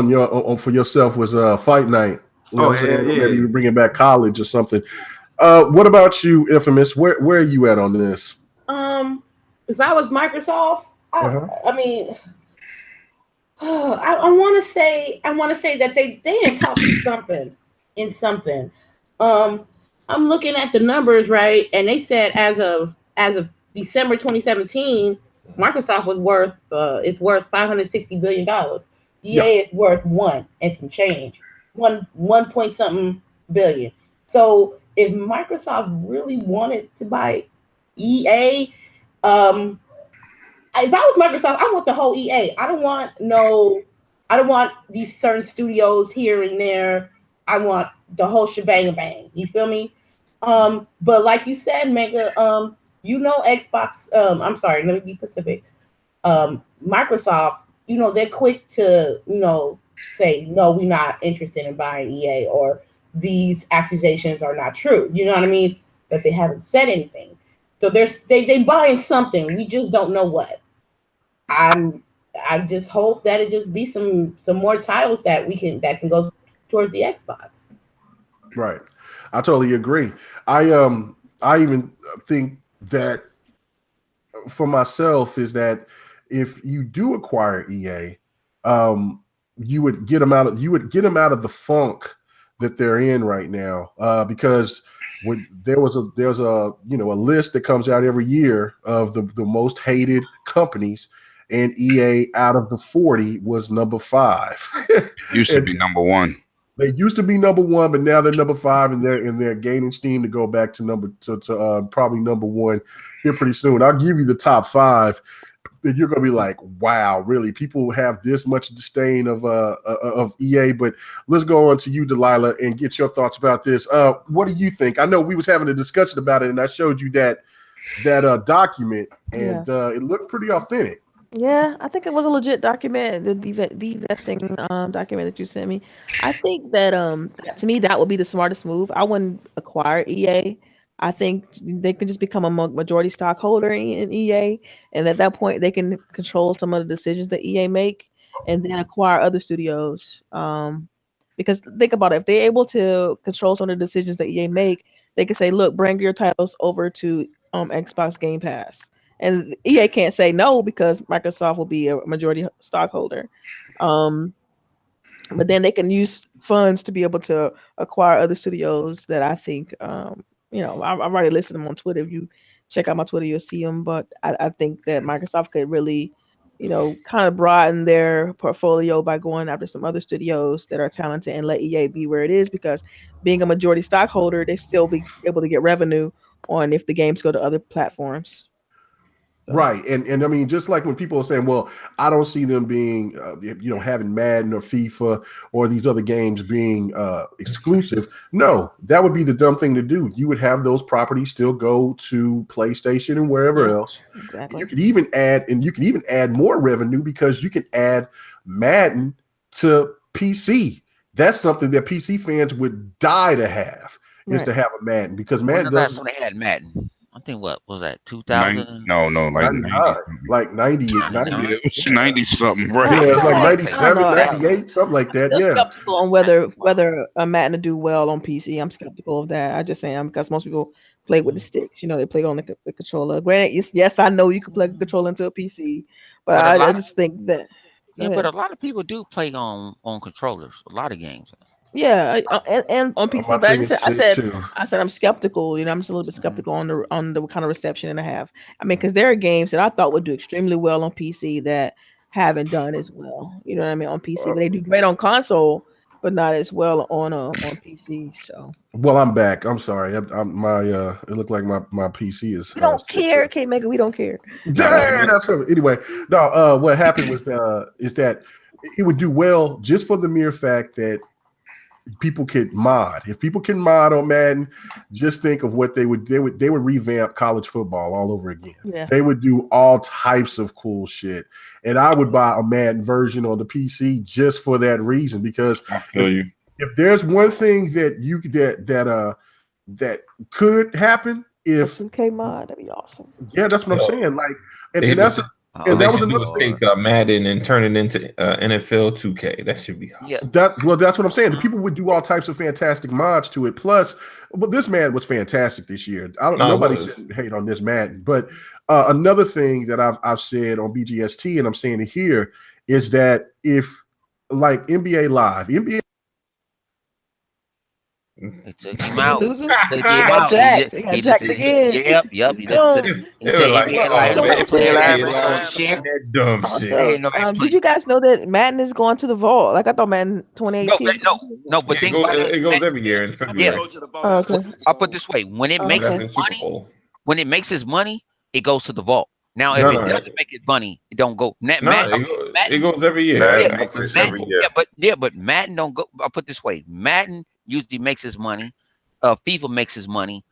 for yourself was Fight Night. Yeah. Maybe you're bringing back college or something. What about you, Infamous? Where are you at on this? If I was Microsoft, I mean, I want to say that they didn't talk in something. I'm looking at the numbers, right, and they said as of December 2017, Microsoft was worth $560 billion. EA is worth $1 and some change. 1 point something billion. So if Microsoft really wanted to buy EA, if I was Microsoft, I want the whole EA. I don't want these certain studios here and there. I want the whole shebang bang. You feel me? But like you said, Mega, Xbox, I'm sorry, let me be specific. Microsoft, they're quick to, say, no, we're not interested in buying EA, or these accusations are not true. You know what I mean? But they haven't said anything. So they buying something. We just don't know what. I just hope that it just be some more titles that can go towards the Xbox. Right. I totally agree. I even think that for myself is that if you do acquire EA, you would get them out of the funk that they're in right now, because there's a list that comes out every year of the most hated companies, and EA out of the 40 was number 5. Used to be number 1. They used to be number 1, but now they're number 5, and they're gaining steam to go back to probably number 1 here pretty soon. I'll give you the top 5, and you're gonna be like, "Wow, really? People have this much disdain of EA?" But let's go on to you, Delilah, and get your thoughts about this. What do you think? I know we was having a discussion about it, and I showed you that document, and it looked pretty authentic. Yeah, I think it was a legit document, the vesting document that you sent me. I think that to me that would be the smartest move. I wouldn't acquire EA. I think they could just become a majority stockholder in EA, and at that point they can control some of the decisions that EA make, and then acquire other studios. Because think about it, if they're able to control some of the decisions that EA make, they can say, "Look, bring your titles over to Xbox Game Pass." And EA can't say no because Microsoft will be a majority stockholder. But then they can use funds to be able to acquire other studios that I think, I've already listed them on Twitter. If you check out my Twitter, you'll see them. But I think that Microsoft could really, kind of broaden their portfolio by going after some other studios that are talented and let EA be where it is, because being a majority stockholder, they still be able to get revenue on if the games go to other platforms. Right. And I mean, just like when people are saying, well, I don't see them being, having Madden or FIFA or these other games being exclusive. No, that would be the dumb thing to do. You would have those properties still go to PlayStation and wherever else. Exactly. You could even add more revenue, because you can add Madden to PC. That's something that PC fans would die to have, is to have a Madden, because Madden that's when they had Madden. I think what was that, 2000? No, like 90 it was 90 something, right? Yeah, it's like 97, 98, something like that. I'm Yeah. skeptical on whether Madden to do well on PC. I'm skeptical of that. I just am, because most people play with the sticks. They play on the controller. Granted, yes, I know you can plug a controller into a PC, but I just think that. Yeah, but a lot of people do play on controllers. A lot of games. Yeah, and on PC. My But thing is sick, I said I'm skeptical. I'm just a little bit skeptical on the kind of reception and I have. I mean, because there are games that I thought would do extremely well on PC that haven't done as well. You know what I mean, on PC, but they do great on console, but not as well on PC. So. Well, I'm back. I'm sorry. It looked like my PC is. We don't care, K-Maker. We don't care. Damn, that's good. Anyway, no. What happened was is that it would do well just for the mere fact that people could mod. If people can mod on Madden, just think of what they would revamp college football all over again. Yeah. They would do all types of cool shit. And I would buy a Madden version on the PC just for that reason, because I feel you. If there's one thing that could happen, if 2K mod, that'd be awesome. Yeah, that's what I'm saying. Like, and that's that was another thing. Take Madden and turn it into NFL 2K. That should be awesome. Yeah. That's what I'm saying. People would do all types of fantastic mods to it. Plus, this man was fantastic this year. Nobody should hate on this Madden. But another thing that I've said on BGST, and I'm saying it here, is that if, like, NBA Live, They took him out. Losing? They got jacked. They got jacked again. Yep. He said NBA Live. Dumb shit. Did you guys know that Madden is going to the vault? Like, I thought Madden 2018. No. But think about it goes every year in February. Yeah. Okay. I'll put it this way: when it makes money, when it makes its money, it goes to the vault. Now, if No, it no, doesn't make its money, it don't go. it goes every year. Madden It makes makes every every year. but Madden don't go. I'll put it this way: Madden usually makes his money. FIFA makes his money.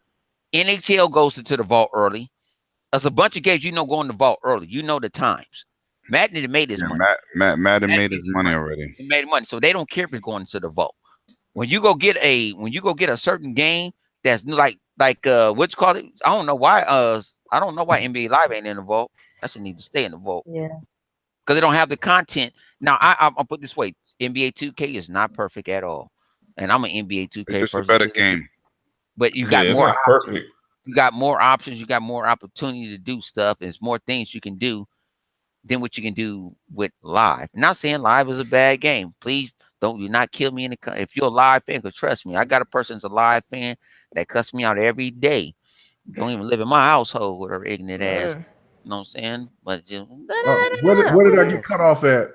NHL goes into the vault early. There's a bunch of games go in the vault early. You know the times. Madden had made his money. Madden made his money already. He made money, so they don't care if it's going into the vault. When you go get a certain game that's like what you call it? I don't know why NBA Live ain't in the vault. That should need to stay in the vault. Yeah. Because they don't have the content. Now I'll put it this way: NBA 2K is not perfect at all, and I'm an NBA 2K. It's just person a better too. game. But you got it's more not options. perfect. You got more options. You got more opportunity to do stuff. And it's more things you can do than what you can do with live. I'm not saying live is a bad game. Please do not kill me if you're a live fan, because trust me, I got a person that's a live fan that cuss me out every day. Don't even live in my household with her ignorant ass. You know what I'm saying? But just Where did I get cut off at?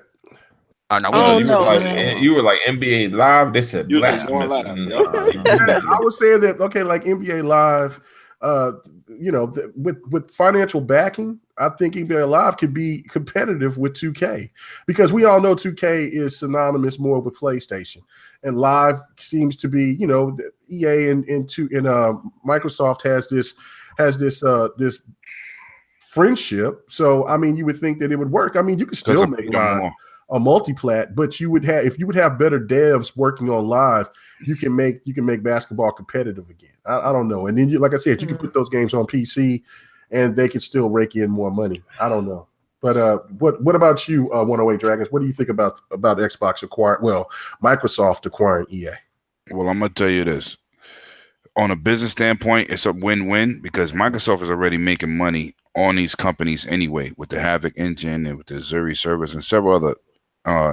You were like NBA Live. They said You was going blasphemous. live. I was saying that like NBA Live, with financial backing, I think NBA Live could be competitive with 2K, because we all know 2K is synonymous more with PlayStation, and Live seems to be, EA and Microsoft has this friendship. So I mean, you would think that it would work. I mean, you could still make Live a multi-plat, but if you would have better devs working on Live, you can make basketball competitive again. I don't know. And then like I said, you can put those games on PC and they can still rake in more money. I don't know. But what about you, 108 Dragons? What do you think about Xbox Microsoft acquiring EA? Well, I'm gonna tell you this. On a business standpoint, it's a win-win, because Microsoft is already making money on these companies anyway, with the Havoc engine and with the Zuri servers and several other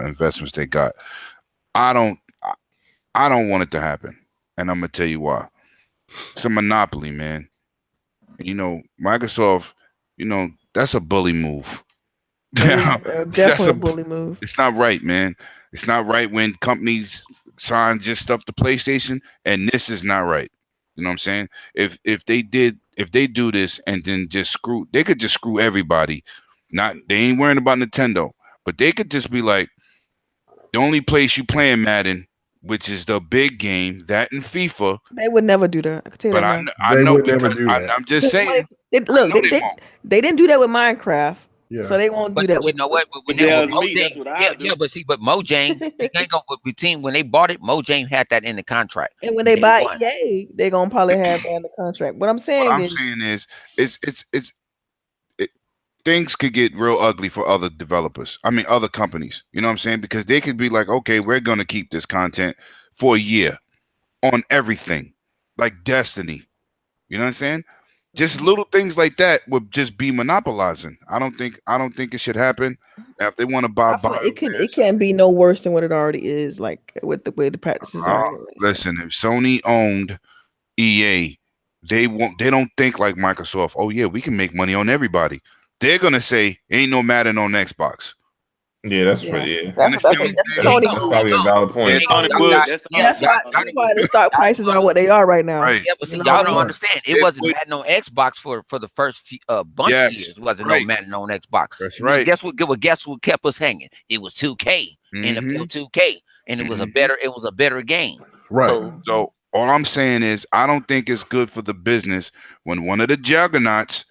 investments they got. I don't want it to happen, and I'm gonna tell you why. It's a monopoly, man. Microsoft, that's a bully move. Definitely a bully move. It's not right, man. It's not right when companies sign just stuff to PlayStation, and this is not right. You know what I'm saying? If they do this and then they could just screw everybody. They ain't worrying about Nintendo, but they could just be like, the only place you playing Madden, which is the big game, that in FIFA. They would never do that. I can tell you that. I know would never do that. I'm just saying. They didn't do that with Minecraft. Yeah. So they won't do that. But you know what? But Mojang, they ain't go between when they bought it. Mojang had that in the contract. And when they buy EA, they're gonna probably have that in the contract. What I'm saying is, things could get real ugly for other developers. I mean, other companies. You know what I'm saying? Because they could be like, okay, we're gonna keep this content for a year on everything, like Destiny. You know what I'm saying? Just little things like that would just be monopolizing. I don't think it should happen. Now, if they want to buy, it can't be no worse than what it already is. Like with the way the practices are. Anyway. Listen, if Sony owned EA, they don't think like Microsoft. Oh yeah, we can make money on everybody. They're gonna say ain't no Madden on Xbox. Yeah, that's probably a valid point. That's why the stock prices are what they are right now. Right. Yeah, but see, y'all don't understand. It wasn't Madden on Xbox for the first bunch of years. It wasn't no Madden on Xbox. That's right. Guess what kept us hanging? It was 2K, NFL 2K, and it was a better game. Right. So all I'm saying is, I don't think it's good for the business when one of the juggernauts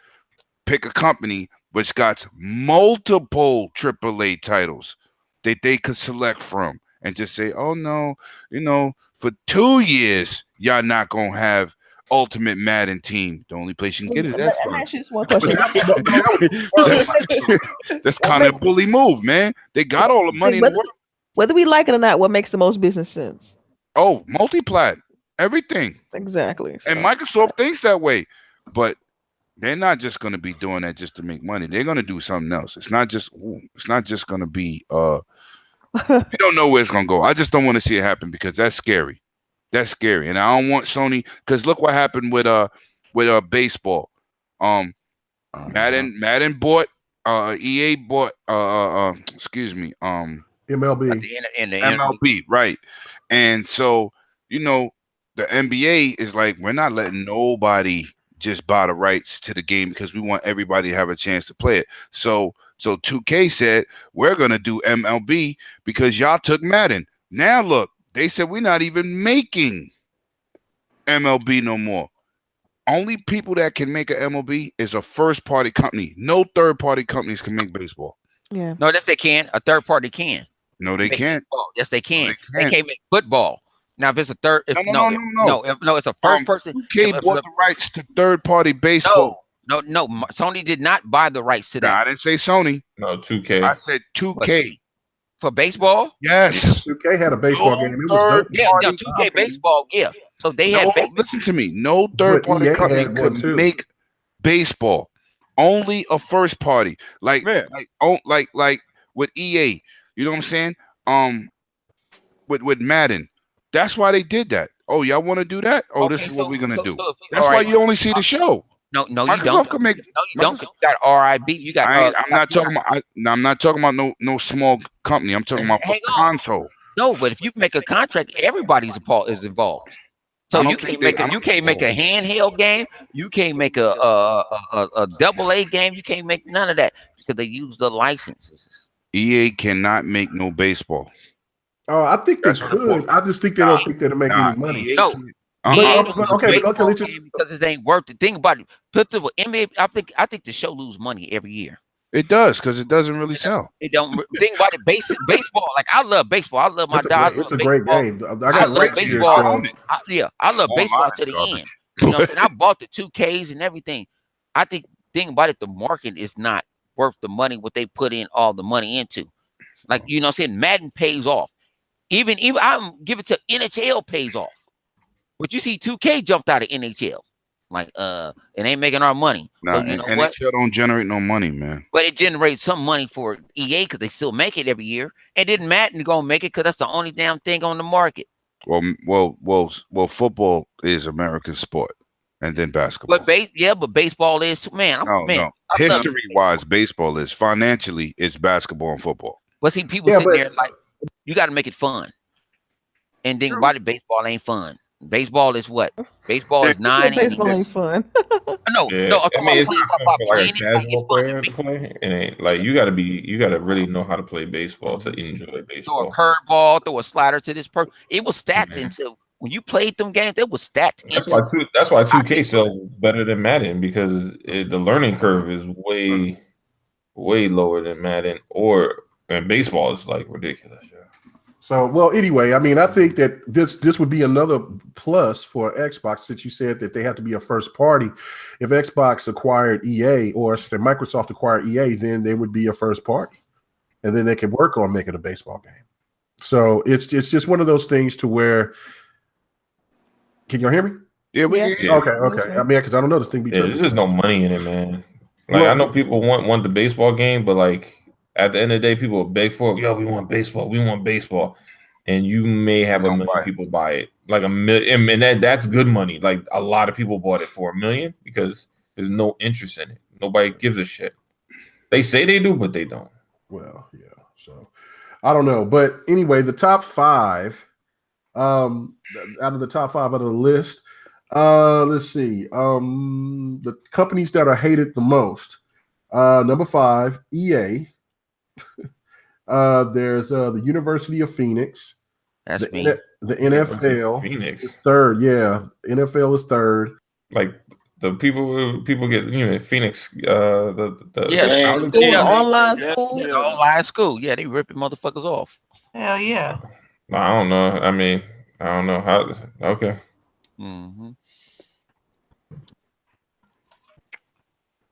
pick a company which got multiple AAA titles that they could select from, and just say, oh no, for 2 years, y'all not going to have Ultimate Madden Team. The only place you can get it, that's kind of a bully move, man. They got all the money in the world. Whether we like it or not, what makes the most business sense? Oh, multi-plat, everything. Exactly. And Microsoft thinks that way, but they're not just going to be doing that just to make money. They're going to do something else. It's not just going to be, we don't know where it's going to go. I just don't want to see it happen, because that's scary. That's scary. And I don't want Sony, because look what happened with baseball. Madden bought, EA bought, MLB. MLB, right. And so, the NBA is like, we're not letting nobody just buy the rights to the game because we want everybody to have a chance to play it. So 2K said, we're going to do MLB because y'all took Madden. Now look, they said we're not even making MLB no more. Only people that can make an MLB is a first-party company. No third-party companies can make baseball. Yeah. No, yes, they can. A third party can. No, they Make can't. football. Yes, they can. No, they They can't make football. Now, if it's a third, if, No. no, it's a first person. 2K bought the rights to third-party baseball. No. Sony did not buy the rights to that. Nah, I didn't say Sony. No, 2K. I said 2K. For baseball? Yes. 2K had a baseball game. It was dope. Yeah, 2K baseball, yeah. So they had listen to me. No third-party EA company had one could too. make baseball. Only a first party. Like with EA. You know what I'm saying? With Madden. That's why they did that. Oh, y'all want to do that? Oh, this is what we're gonna do. That's why you only see the show. No, you Microsoft don't. Can make, no, you don't. You got RIB. You got. I'm not talking about no small company. I'm talking about for console. No, but if you make a contract, everybody's involved. So you can't make a handheld game. You can't make a AA game. You can't make none of that because they use the licenses. EA cannot make no baseball. Oh, I think they could. I just think they don't think they'll make any money. No. Okay, let's just because it ain't worth it. Think about it. Put the NBA. I think the show lose money every year. It does because it doesn't really sell. It don't think about it. Baseball. Like I love baseball. I love my dad. It's a great game. I love baseball. I love baseball to the garbage. end. You know what I'm saying? I bought the 2Ks and everything. I think about it, the market is not worth the money what they put in all the money into. Like you know what I'm saying? Madden pays off. Even I'm give it to NHL pays off. But you see 2K jumped out of NHL. Like it ain't making our money. Nah, so you know NHL what? don't generate no money, man. But it generates some money for EA because they still make it every year. And didn't Madden gonna make it because that's the only damn thing on the market. Well, football is American sport, and then basketball. But baseball is No. History-wise, baseball is. Financially, it's basketball and football. But see, people sitting there like, you got to make it fun. And think about it, baseball ain't fun. Baseball is what? Baseball is 9 innings. Baseball ain't fun. No, I'm talking about playing it. Like, it's fun to play. It ain't like you gotta really know how to play baseball to enjoy baseball. Throw a curveball, throw a slider to this person. It was stats until when you played them games, it was stats. That's why 2K sells better than Madden because the learning curve is way lower than Madden and baseball is like ridiculous. Yeah. So, well, anyway, I mean, I think that this would be another plus for Xbox since you said that they have to be a first party. If Xbox acquired EA or say Microsoft acquired EA, then they would be a first party, and then they could work on making a baseball game. So it's just one of those things to where. Can y'all hear me? Yeah, we can hear. Okay. I mean, because I don't know this thing. There's just no money in it, man. Like I know people want the baseball game, but like. At the end of the day, people will beg for it. Yo, we want baseball. And you may have $1 million people buy it. Like $1 million. And that's good money. Like a lot of people bought it for $1 million because there's no interest in it. Nobody gives a shit. They say they do, but they don't. Well, yeah. So I don't know. But anyway, the top 5, out of the top 5 of the list, let's see. The companies that are hated the most. Number 5, EA. There's the University of Phoenix. That's me. The NFL Phoenix is third. Yeah, NFL is third. Like the people get Phoenix. Online school. Yeah, online school. Yeah, they ripping motherfuckers off. Hell yeah. I don't know. I mean, I don't know how. Okay. Mm-hmm.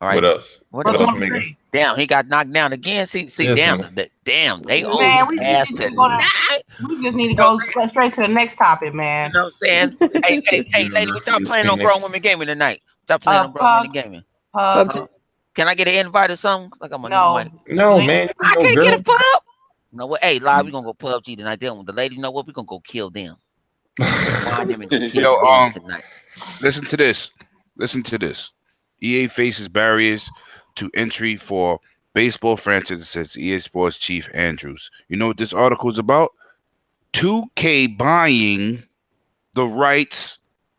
All right. What else? Damn, he got knocked down again. See, yes, damn, they owe his ass tonight. We just need to go straight to the next topic, man. You know what I'm saying? hey, lady, what y'all playing on grown women gaming tonight? Y'all playing on grown women gaming? Can I get an invite or something? Like I'm on No, man. I can't get a pub. You know what? Hey, live, we gonna go PUBG tonight. Then the lady, you know what? We gonna go kill them. Find them and kill them tonight. Listen to this. EA faces barriers to entry for baseball franchises, says EA Sports Chief Andrews. You know what this article is about? 2K buying the rights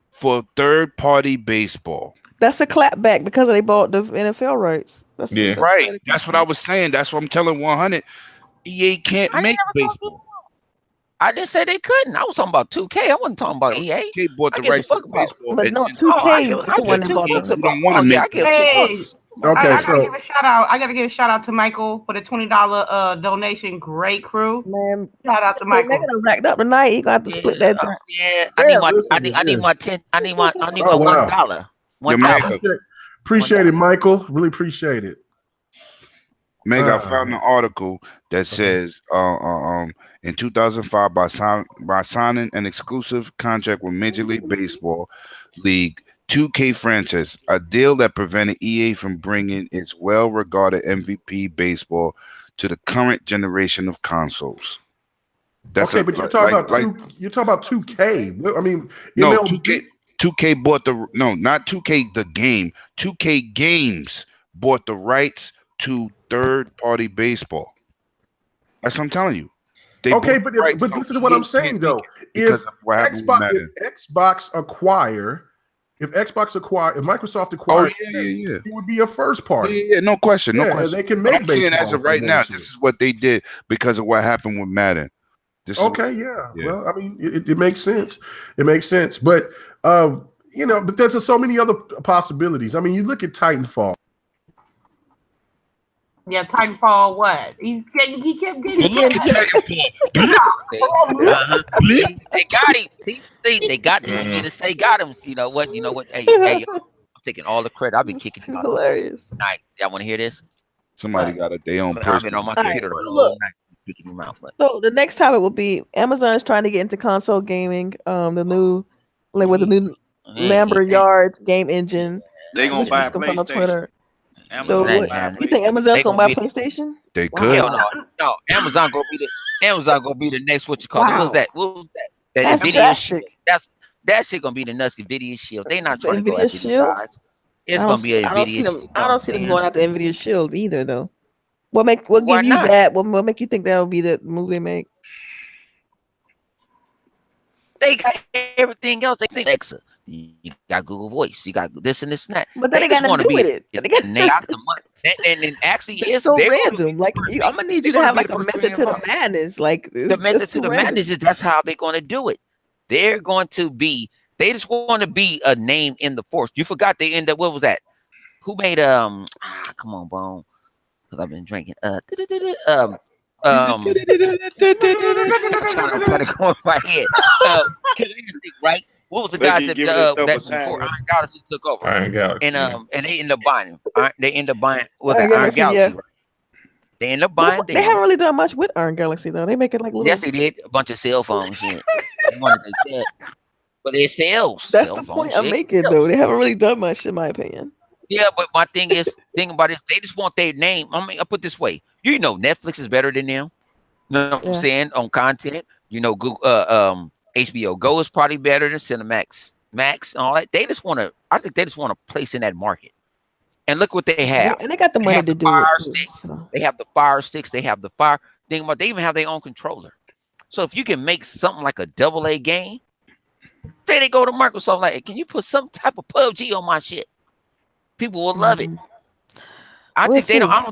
for third-party baseball. That's a clapback because they bought the NFL rights. Yeah. Right. That's what I was saying. That's what I'm telling 100. EA can't I make never talked to baseball. I didn't say they couldn't. I was talking about 2K. I wasn't talking about EA. 2K bought I the give a rights to fuck about. baseball. But and- no, and- 2K is the one give that bought two fucks them. You don't want to yeah, make I give Hey, two fucks. Okay, I gotta so give a shout out. I gotta give a shout out to Michael for the $20 donation. Great crew. Man, Shout out to they're Michael. gonna racked up tonight. You gonna have to split that joint. Yeah, Yeah, I need my 10. I need my Oh, wow. $1. Your $1. Mega, appreciate it, Michael. Really appreciate it. I found an article that says in 2005 by signing an exclusive contract with Major League Baseball League 2K franchise, a deal that prevented EA from bringing its well-regarded MVP baseball to the current generation of consoles. Okay, but you're talking about you're talking about 2K. I mean, no, MLB 2K bought not 2K the game. 2K Games bought the rights to third-party baseball. That's what I'm telling you. Okay, but this is what I'm saying though. If Xbox acquire, if Microsoft acquires, it would be a first party. Yeah, no question, no question. They can make. I'm saying as of right now, this is what they did because of what happened with Madden. Well, I mean, it makes sense. It makes sense, but but there's so many other possibilities. I mean, you look at Titanfall. Yeah, Titanfall. What he kept getting. Look at Titanfall. They got him. See, they got him. They got him. You know what? Hey, I'm taking all the credit. I've been kicking him out. Hilarious. Night. Y'all want to hear this? Somebody got their own person. I've been on my computer the whole night kicking him out. So the next topic will be Amazon's trying to get into console gaming. The new Lambert Yards game engine. They gonna buy a PlayStation. So you think Amazon's gonna buy PlayStation? They could. Hell no. Amazon gonna be the next what you call it. What was that? That Nvidia shit. That shit gonna be the next Nvidia Shield. They not trying to go after you guys. It's gonna be a Nvidia Shield. I don't see them going after Nvidia Shield either though. What give you that? What make you think that'll be the move they make? They got everything else. They think Alexa. You got Google Voice. You got this and this and that. But they got to do with it. They got the money. And actually, it's so random. Like I'm gonna need you to have like a method to the madness. Like the method to the madness is that's how they're going to do it. They're going to be. They just want to be a name in the force. You forgot they end up. What was that? Who made come on, Bone? Because I've been drinking. I'm trying to go in my head. Right. What was the guys that before Iron Galaxy took over? Iron Galaxy. And they end up buying. They end up buying Iron Galaxy. Yeah. Right? They end up buying. They haven't really done much with Iron Galaxy though. They make it like little. Yes, they did a bunch of cell phone shit. But they sell. That's the point I'm making though. They haven't really done much in my opinion. Yeah, but my thing about it, they just want their name. I mean, I put it this way. You know, Netflix is better than them. You know what I'm saying? On content. You know, Google, HBO Go is probably better than Cinemax, Max, and all that. They just want to. I think they just want to place in that market. And look what they have. And they got the money to do it. So. They have the fire sticks. They have the fire. Think about. They even have their own controller. So if you can make something like a AA game, say they go to Microsoft, like, can you put some type of PUBG on my shit? People will love it. I don't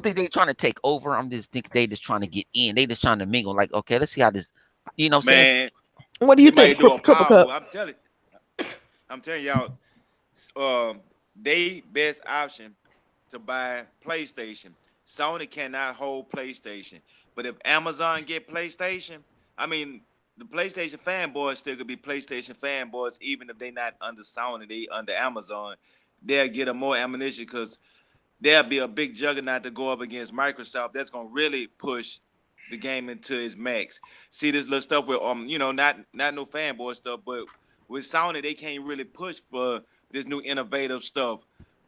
think they're trying to take over. I'm just think they just trying to get in. They just trying to mingle. Like, okay, let's see how this. You know what I'm saying? What do you think? I'm telling y'all, they best option to buy PlayStation. Sony cannot hold PlayStation, but if Amazon get PlayStation, I mean, the PlayStation fanboys still could be PlayStation fanboys, even if they not under Sony, they under Amazon. They'll get a more ammunition because there'll be a big juggernaut to go up against Microsoft. That's gonna really push the game into its max. See this little stuff with not no fanboy stuff, but with Sony they can't really push for this new innovative stuff.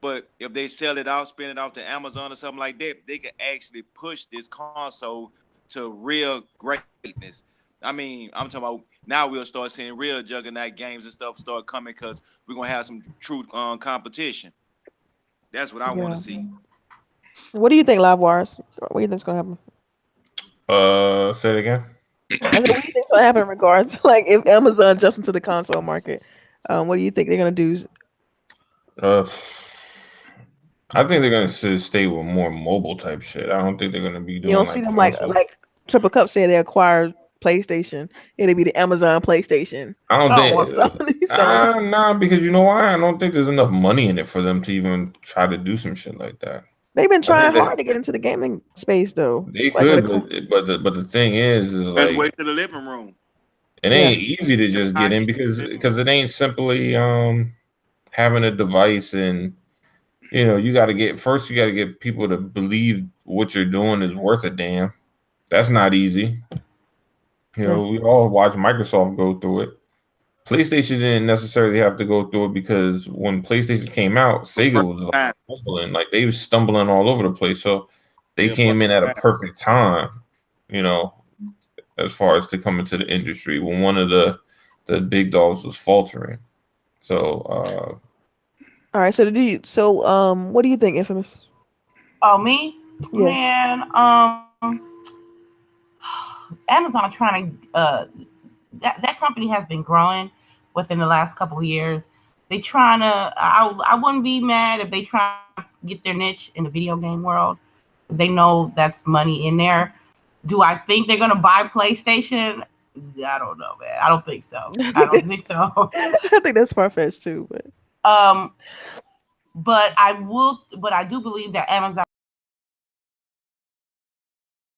But if they sell it out, spin it out to Amazon or something like that, they can actually push this console to real greatness. I mean, I'm talking about now we'll start seeing real juggernaut games and stuff start coming because we're gonna have some true competition. That's what I want to see. What do you think, Live Wires? What do you think's gonna happen? Say it again. I mean, what do you think's gonna happen in regards to, like, if Amazon jumps into the console market? What do you think they're gonna do? I think they're gonna stay with more mobile type shit. I don't think they're gonna be doing You don't see them like consoles. Triple Cup said they acquired PlayStation. It'll be the Amazon PlayStation. I don't Oh, think. Sony. Nah, because you know why? I don't think there's enough money in it for them to even try to do some shit like that. They've been I trying think hard to get into the gaming space, though. they Like with could, but the thing is Let's like wait to the living room. it ain't easy to just get in because it ain't simply having a device and you got to get people to believe what you're doing is worth a damn. That's not easy. We all watch Microsoft go through it. PlayStation didn't necessarily have to go through it because when PlayStation came out, Sega was like stumbling, like they was stumbling all over the place. So they came in at a perfect time, as far as to come into the industry when one of the big dogs was faltering. So all right, so what do you think, Infamous? Oh, me? Yeah. Man, Amazon trying to that company has been growing within the last couple of years. They trying to I wouldn't be mad if they try to get their niche in the video game world. They know that's money in there. Do I think they're gonna buy PlayStation? I don't know, man. I don't think so. I don't think so. I think that's far-fetched too, but but I do believe that Amazon